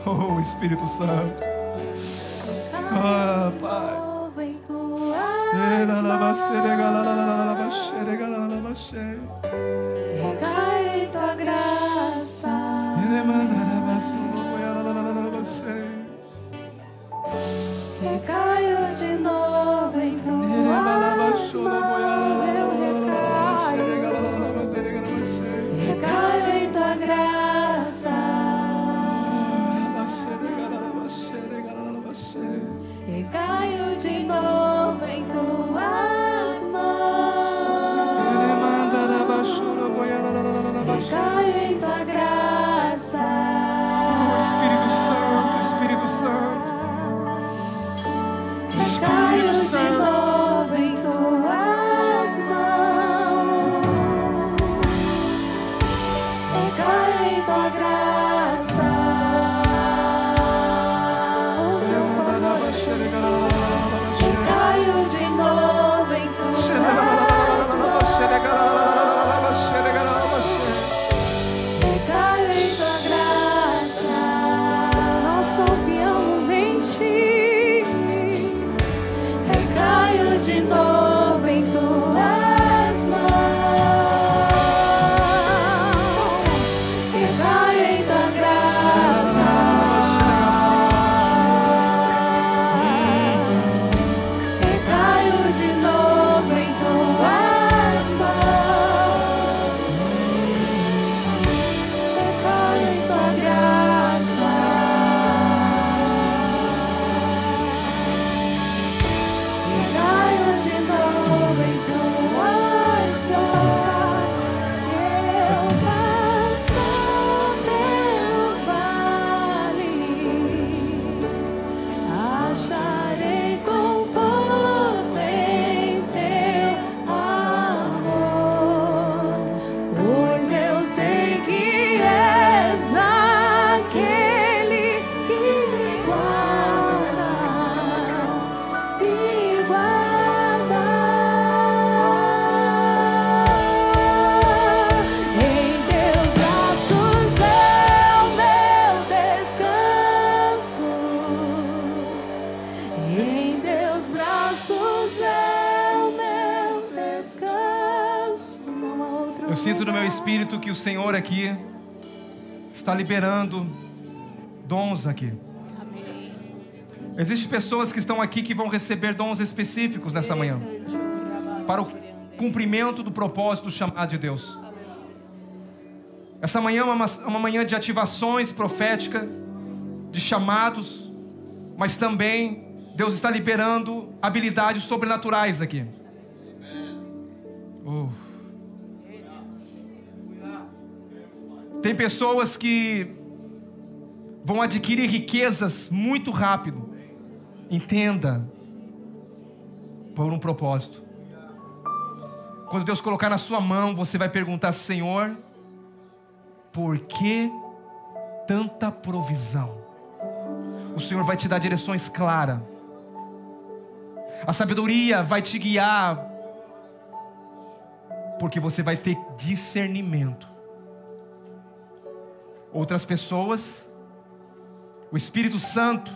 Oh, Espírito Santo. Ah, Pai. Em tuas mãos, recai em tua graça. Recaio de novo em tuas mãos. Eu recaio em tua graça. Recaio de novo em tuas mãos. Recaio em tua graça. Espírito Santo, Espírito Santo. Recaio de novo em tuas mãos. Recaio em tua graça. Recaio de novo em tuas mãos. Recaio em tua graça. Nós confiamos em ti. Recaio de novo em suas mãos. Recaio em tua graça. Recaio de novo em tuas mãos. Recaio em tua graça. Recaio de novo em suas mãos. Se eu passar pelo vale, acharei conforto em teu amor, pois eu sei que és aquele que me guarda, me guarda. Em teus braços é o meu descanso. Em teus braços é o meu descanso. Não há outro Eu sinto no meu lugar. espírito que o Senhor aqui está liberando dons aqui. Existem pessoas que estão aqui que vão receber dons específicos nessa manhã para o cumprimento do propósito do chamado de Deus. Essa manhã é uma manhã de ativações proféticas, de chamados, mas também Deus está liberando habilidades sobrenaturais aqui. Tem pessoas que vão adquirir riquezas muito rápido. Entenda, por um propósito. Quando Deus colocar na sua mão, você vai perguntar: Senhor, por que tanta provisão? O Senhor vai te dar direções claras. A sabedoria vai te guiar, porque você vai ter discernimento. Outras pessoas, o Espírito Santo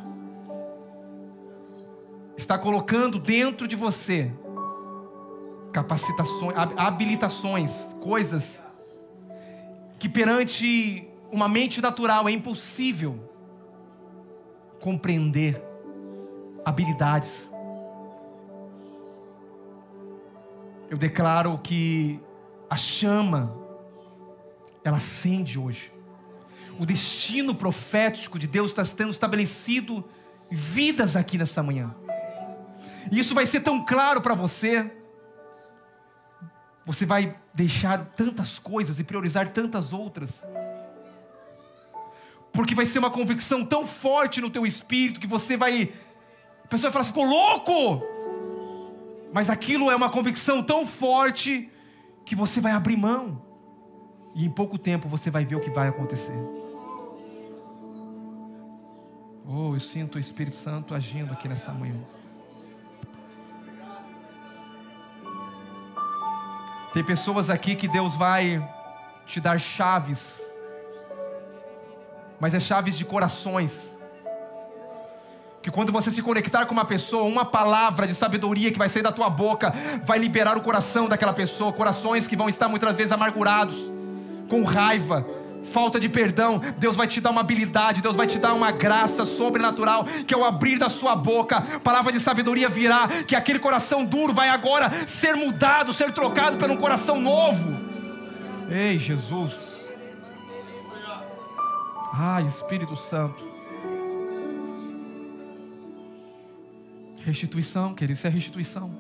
está colocando dentro de você capacitações, habilitações, coisas que perante uma mente natural é impossível compreender. Habilidades. Eu declaro que a chama, ela acende hoje. O destino profético de Deus está sendo estabelecido em vidas aqui nessa manhã. E isso vai ser tão claro para você. Você vai deixar tantas coisas e priorizar tantas outras. Porque vai ser uma convicção tão forte no teu espírito que você vai... A pessoa vai falar, ficou louco! Mas aquilo é uma convicção tão forte que você vai abrir mão. E em pouco tempo você vai ver o que vai acontecer. Oh, eu sinto o Espírito Santo agindo aqui nessa manhã. Tem pessoas aqui que Deus vai te dar chaves, mas é chaves de corações. Que quando você se conectar com uma pessoa, uma palavra de sabedoria que vai sair da tua boca vai liberar o coração daquela pessoa. Corações que vão estar muitas vezes amargurados, com raiva, falta de perdão. Deus vai te dar uma habilidade, Deus vai te dar uma graça sobrenatural, que ao abrir da sua boca, palavra de sabedoria virá, que aquele coração duro vai agora ser mudado, ser trocado por um coração novo. Ei, Jesus. Ai, Espírito Santo. Restituição, querido, isso é restituição.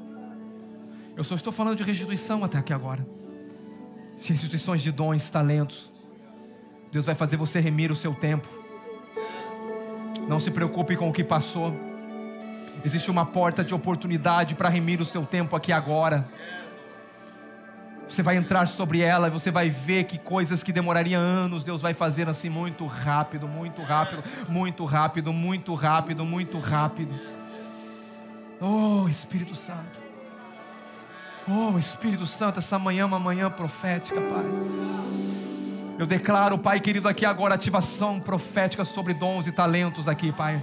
Eu só estou falando de restituição até aqui agora. Restituições de dons, talentos. Deus vai fazer você remir o seu tempo. Não se preocupe com o que passou. Existe uma porta de oportunidade para remir o seu tempo aqui agora. Você vai entrar sobre ela e você vai ver que coisas que demorariam anos, Deus vai fazer assim muito rápido, muito rápido, muito rápido, muito rápido, muito rápido. Oh, Espírito Santo. Oh, Espírito Santo, essa manhã é uma manhã profética, Pai. Eu declaro, Pai querido, aqui agora ativação profética sobre dons e talentos aqui, Pai.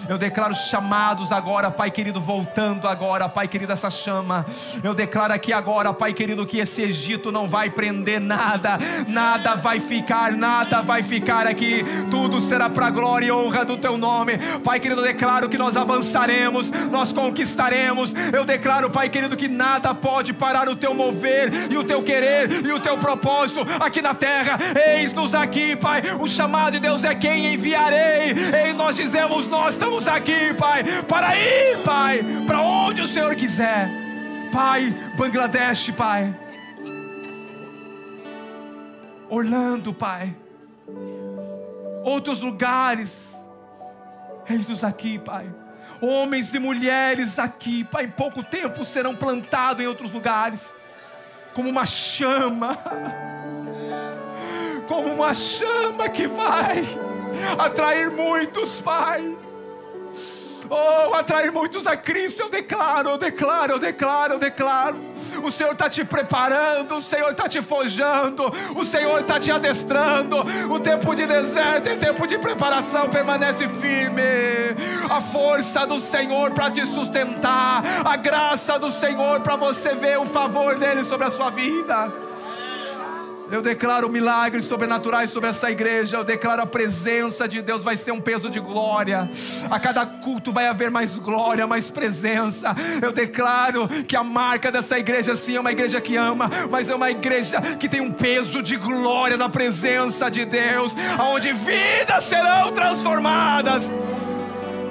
Eu declaro chamados agora, Pai querido, voltando agora, Pai querido, essa chama. Eu declaro aqui agora, Pai querido, que esse Egito não vai prender nada. Nada vai ficar aqui. Tudo será para a glória e honra do Teu nome. Pai querido, eu declaro que nós avançaremos, nós conquistaremos. Eu declaro, Pai querido, que nada pode parar o Teu mover e o Teu querer e o Teu propósito aqui na terra. Eis-nos aqui, Pai. O chamado de Deus é quem enviarei. E nós dizemos, nós estamos aqui, Pai, para ir, Pai, para onde o Senhor quiser. Pai, Bangladesh, Pai, Orlando, Pai, outros lugares. Eis-nos aqui, Pai. Homens e mulheres aqui, Pai, em pouco tempo serão plantados em outros lugares, como uma chama. Como uma chama que vai atrair muitos, Pai. Oh, atrair muitos a Cristo. Eu declaro. O Senhor está te preparando, o Senhor está te forjando, o Senhor está te adestrando. O tempo de deserto é tempo de preparação. Permanece firme. A força do Senhor para te sustentar, a graça do Senhor para você ver o favor dele sobre a sua vida. Eu declaro milagres sobrenaturais sobre essa igreja. Eu declaro a presença de Deus vai ser um peso de glória. A cada culto vai haver mais glória, mais presença. Eu declaro que a marca dessa igreja sim é uma igreja que ama, mas é uma igreja que tem um peso de glória na presença de Deus, onde vidas serão transformadas.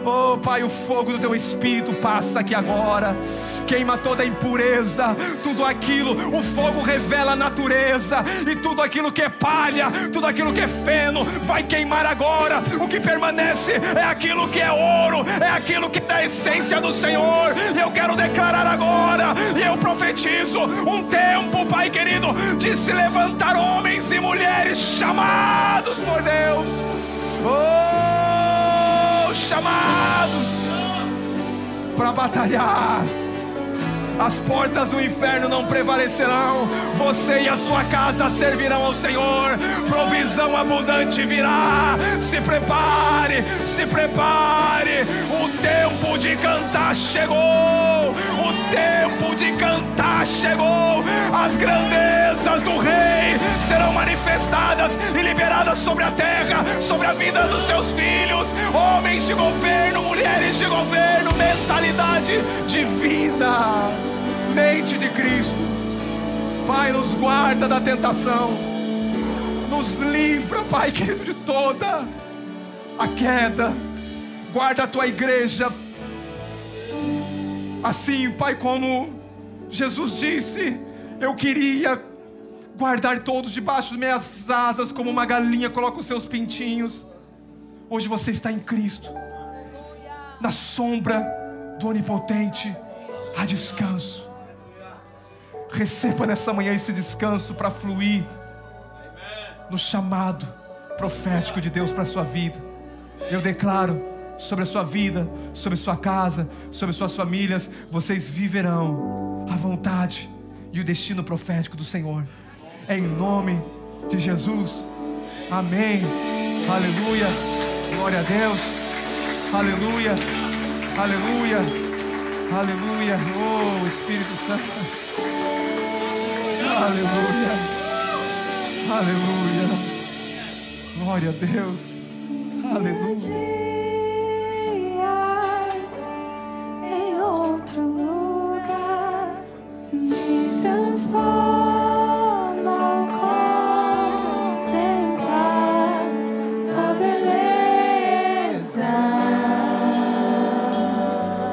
Oh Pai, o fogo do Teu Espírito passa aqui agora, queima toda a impureza, tudo aquilo. O fogo revela a natureza, e tudo aquilo que é palha, tudo aquilo que é feno, vai queimar agora. O que permanece é aquilo que é ouro, é aquilo que é da essência do Senhor. E eu quero declarar agora, e eu profetizo um tempo, Pai querido, de se levantar homens e mulheres chamados por Deus. Chamados para batalhar. As portas do inferno não prevalecerão. Você e a sua casa servirão ao Senhor. Provisão abundante virá. Se prepare, se prepare. O tempo de cantar chegou. O tempo de cantar chegou. As grandezas do Rei serão manifestadas e liberadas sobre a terra, sobre a vida dos seus filhos. Homens de governo, mulheres de governo, mentalidade divina, mente de Cristo. Pai, nos guarda da tentação, nos livra, Pai querido, de toda a queda. Guarda a Tua igreja, assim, Pai, como Jesus disse: eu queria guardar todos debaixo das minhas asas, como uma galinha coloca os seus pintinhos. Hoje você está em Cristo. Na sombra do Onipotente há descanso. Receba nessa manhã esse descanso para fluir no chamado profético de Deus para a sua vida. Eu declaro sobre a sua vida, sobre a sua casa, sobre suas famílias, vocês viverão a vontade e o destino profético do Senhor. Em nome de Jesus. Amém. Aleluia. Glória a Deus. Aleluia. Aleluia. Aleluia. Oh, Espírito Santo. Aleluia. Aleluia. Glória a Deus. Aleluia. Em outro lugar me transforma.